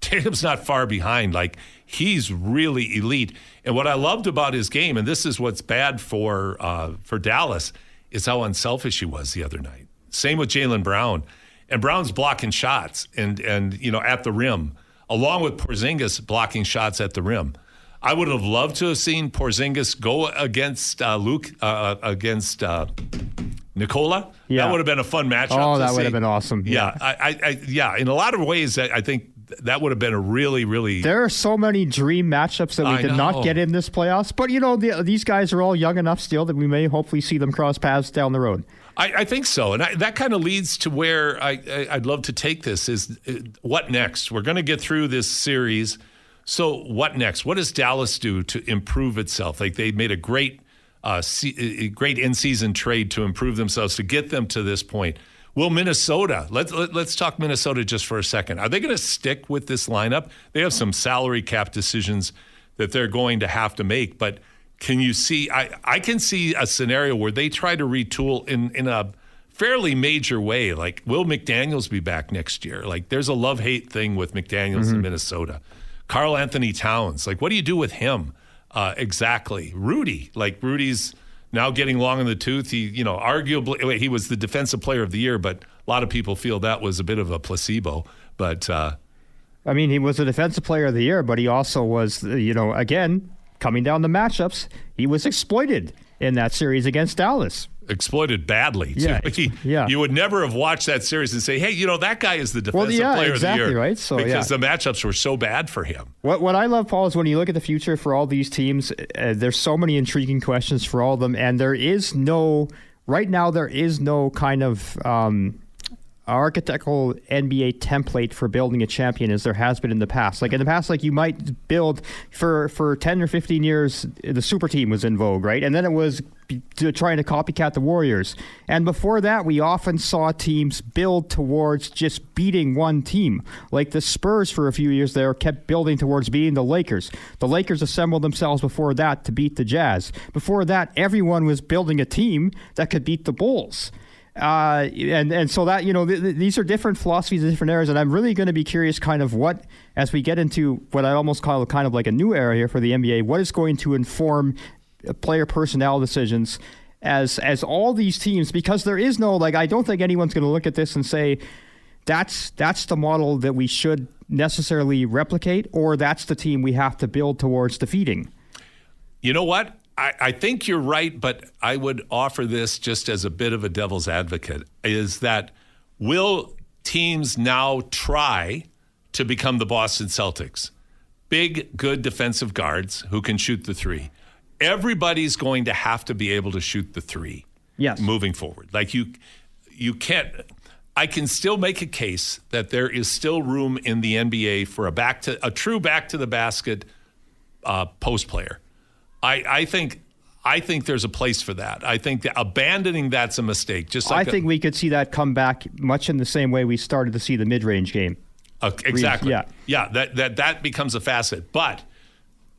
Speaker 1: Tatum's not far behind. Like, he's really elite. And what I loved about his game, and this is what's bad for Dallas, is how unselfish he was the other night. Same with Jaylen Brown. And Brown's blocking shots and at the rim, along with Porzingis blocking shots at the rim. I would have loved to have seen Porzingis go against against Nikola.
Speaker 3: Yeah.
Speaker 1: That would have been a fun matchup.
Speaker 3: Oh, that would have been awesome.
Speaker 1: Yeah. I in a lot of ways, I think that would have been a really, really.
Speaker 3: There are so many dream matchups that we did not get in this playoffs. But, these guys are all young enough still that we may hopefully see them cross paths down the road.
Speaker 1: I think so. And that kind of leads to where I'd love to take this is what next? We're going to get through this series. So what next? What does Dallas do to improve itself? Like they made a great in-season trade to improve themselves, to get them to this point. Will Minnesota, let's talk Minnesota just for a second. Are they going to stick with this lineup? They have some salary cap decisions that they're going to have to make, but can you see, I can see a scenario where they try to retool in a fairly major way. Like, will McDaniels be back next year? Like, there's a love-hate thing with McDaniels in Minnesota. Karl Anthony Towns, like, what do you do with him exactly? Rudy's now getting long in the tooth. He, arguably, he was the defensive player of the year, but a lot of people feel that was a bit of a placebo. But
Speaker 3: he was a defensive player of the year, but he also was, again, coming down the matchups, he was exploited in that series against Dallas.
Speaker 1: Exploited badly, too.
Speaker 3: Yeah.
Speaker 1: You would never have watched that series and say, hey, that guy is the defensive player of the year.
Speaker 3: Right? So,
Speaker 1: because the matchups were so bad for him.
Speaker 3: What I love, Paul, is when you look at the future for all these teams, there's so many intriguing questions for all of them, and right now there is no kind of archetypical NBA template for building a champion as there has been in the past. Like in the past, you might build for 10 or 15 years, the super team was in vogue, right? And then it was trying to copycat the Warriors. And before that, we often saw teams build towards just beating one team. Like the Spurs for a few years there kept building towards beating the Lakers. The Lakers assembled themselves before that to beat the Jazz. Before that, everyone was building a team that could beat the Bulls. And so that, these are different philosophies in different eras, and I'm really going to be curious kind of what, as we get into what I almost call kind of like a new era here for the NBA, what is going to inform player personnel decisions as all these teams, because there is no, I don't think anyone's going to look at this and say, that's the model that we should necessarily replicate, or that's the team we have to build towards defeating.
Speaker 1: You know what? I think you're right, but I would offer this just as a bit of a devil's advocate, is that will teams now try to become the Boston Celtics? Big, good defensive guards who can shoot the three. Everybody's going to have to be able to shoot the three.
Speaker 3: Yes.
Speaker 1: Moving forward. You can't. I can still make a case that there is still room in the NBA for a true back to the basket post player. I think there's a place for that. I think that abandoning that's a mistake. I
Speaker 3: think we could see that come back much in the same way we started to see the mid-range game.
Speaker 1: Exactly. Yeah. That becomes a facet. But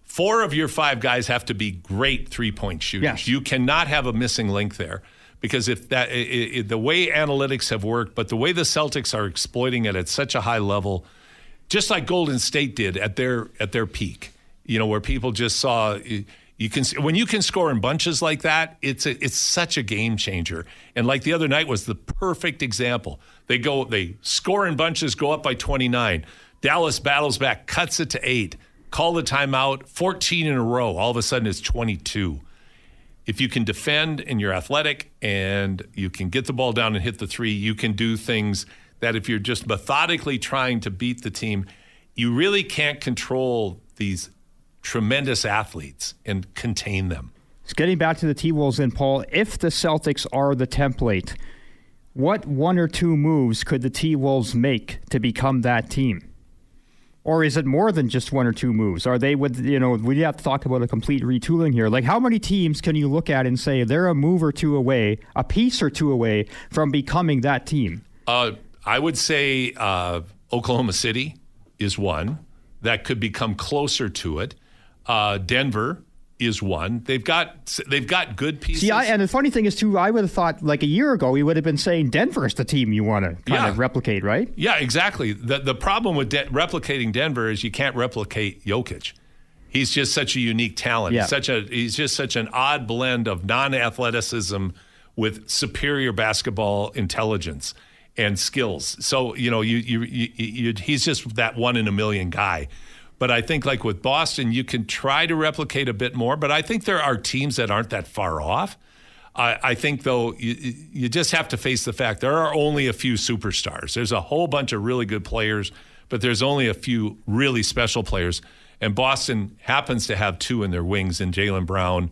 Speaker 1: 4 of your 5 guys have to be great three-point shooters.
Speaker 3: Yes.
Speaker 1: You cannot have a missing link there, because if that the way analytics have worked, but the way the Celtics are exploiting it at such a high level, just like Golden State did at their peak, where people just saw. When you can score in bunches like that, it's such a game changer. And like the other night was the perfect example. They score in bunches, go up by 29. Dallas battles back, cuts it to 8. Call the timeout, 14 in a row. All of a sudden it's 22. If you can defend and you're athletic and you can get the ball down and hit the three, you can do things that if you're just methodically trying to beat the team, you really can't control these tremendous athletes and contain them.
Speaker 3: So getting back to the T-Wolves then, Paul, if the Celtics are the template, what 1 or 2 moves could the T-Wolves make to become that team? Or is it more than just 1 or 2 moves? Are they we have to talk about a complete retooling here. Like, how many teams can you look at and say they're a move or 2 away, a piece or 2 away from becoming that team?
Speaker 1: I would say Oklahoma City is one that could become closer to it. Denver is one. They've got good pieces.
Speaker 3: See, and the funny thing is too, I would have thought like a year ago we would have been saying Denver's the team you want to kind of replicate, right?
Speaker 1: Yeah, exactly. The problem with replicating Denver is you can't replicate Jokic. He's just such a unique talent.
Speaker 3: Yeah.
Speaker 1: He's just such an odd blend of non-athleticism with superior basketball intelligence and skills. So he's just that 1 in a million guy. But I think like with Boston, you can try to replicate a bit more. But I think there are teams that aren't that far off. I think, though, you just have to face the fact there are only a few superstars. There's a whole bunch of really good players, but there's only a few really special players. And Boston happens to have two in their wings in Jaylen Brown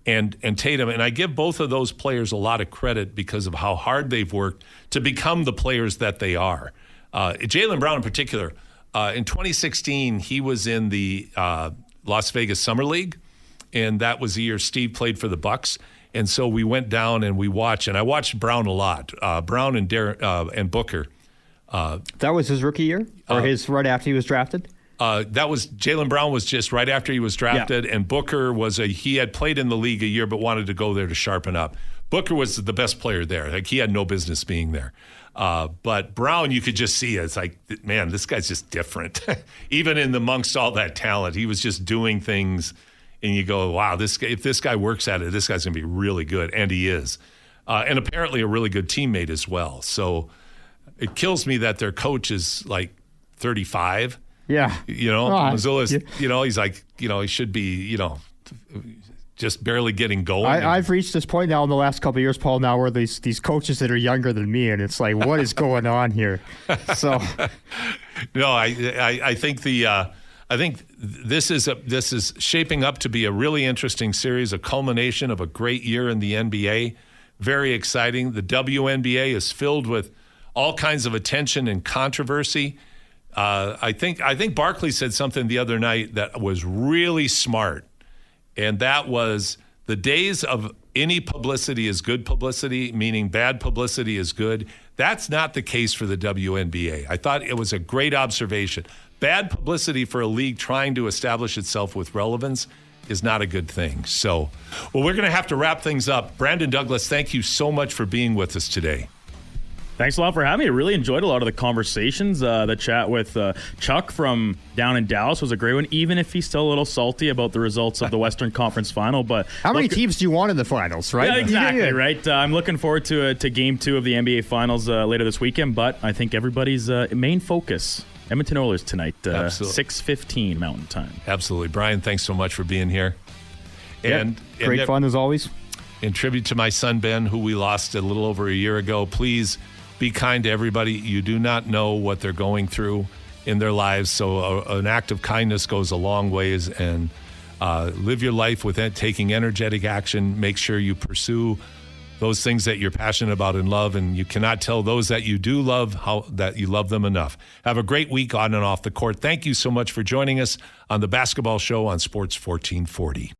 Speaker 1: and Tatum. And I give both of those players a lot of credit because of how hard they've worked to become the players that they are. Jaylen Brown in particular, in 2016, he was in the Las Vegas Summer League, and that was the year Steve played for the Bucks. And so we went down and we watched, and I watched Brown a lot. Brown and Booker.
Speaker 3: That was his rookie year, or his right after he was drafted?
Speaker 1: That was Jaylen Brown was just right after he was drafted, and Booker he had played in the league a year but wanted to go there to sharpen up. Booker was the best player there. Like, he had no business being there. But Brown, you could just see it. It's like, man, this guy's just different. Even amongst all that talent, he was just doing things, and you go, wow, if this guy works at it, this guy's going to be really good, and he is. And apparently a really good teammate as well. So it kills me that their coach is like 35.
Speaker 3: Yeah.
Speaker 1: Mazzulla's, he's like, he should be, just barely getting going.
Speaker 3: I've reached this point now in the last couple of years, Paul, now where these coaches that are younger than me, and it's like, what is going on here? So,
Speaker 1: no, I think this is shaping up to be a really interesting series, a culmination of a great year in the NBA. Very exciting. The WNBA is filled with all kinds of attention and controversy. I think Barkley said something the other night that was really smart. And that was, the days of any publicity is good publicity, meaning bad publicity is good. That's not the case for the WNBA. I thought it was a great observation. Bad publicity for a league trying to establish itself with relevance is not a good thing. So, we're going to have to wrap things up. Brandon Douglas, thank you so much for being with us today.
Speaker 2: Thanks a lot for having me. I really enjoyed a lot of the conversations. The chat with Chuck from down in Dallas was a great one, even if he's still a little salty about the results of the Western Conference Final. But
Speaker 3: how many teams do you want in the finals, right?
Speaker 2: Yeah, exactly, right? I'm looking forward to Game 2 of the NBA Finals later this weekend, but I think everybody's main focus, Edmonton Oilers tonight, 6:15 Mountain Time.
Speaker 1: Absolutely. Brian, thanks so much for being here. And
Speaker 3: great fun as always.
Speaker 1: In tribute to my son, Ben, who we lost a little over a year ago, please be kind to everybody. You do not know what they're going through in their lives, so an act of kindness goes a long ways. And live your life with taking energetic action. Make sure you pursue those things that you're passionate about and love, and you cannot tell those that you do love that you love them enough. Have a great week on and off the court. Thank you so much for joining us on the Basketball Show on Sports 1440.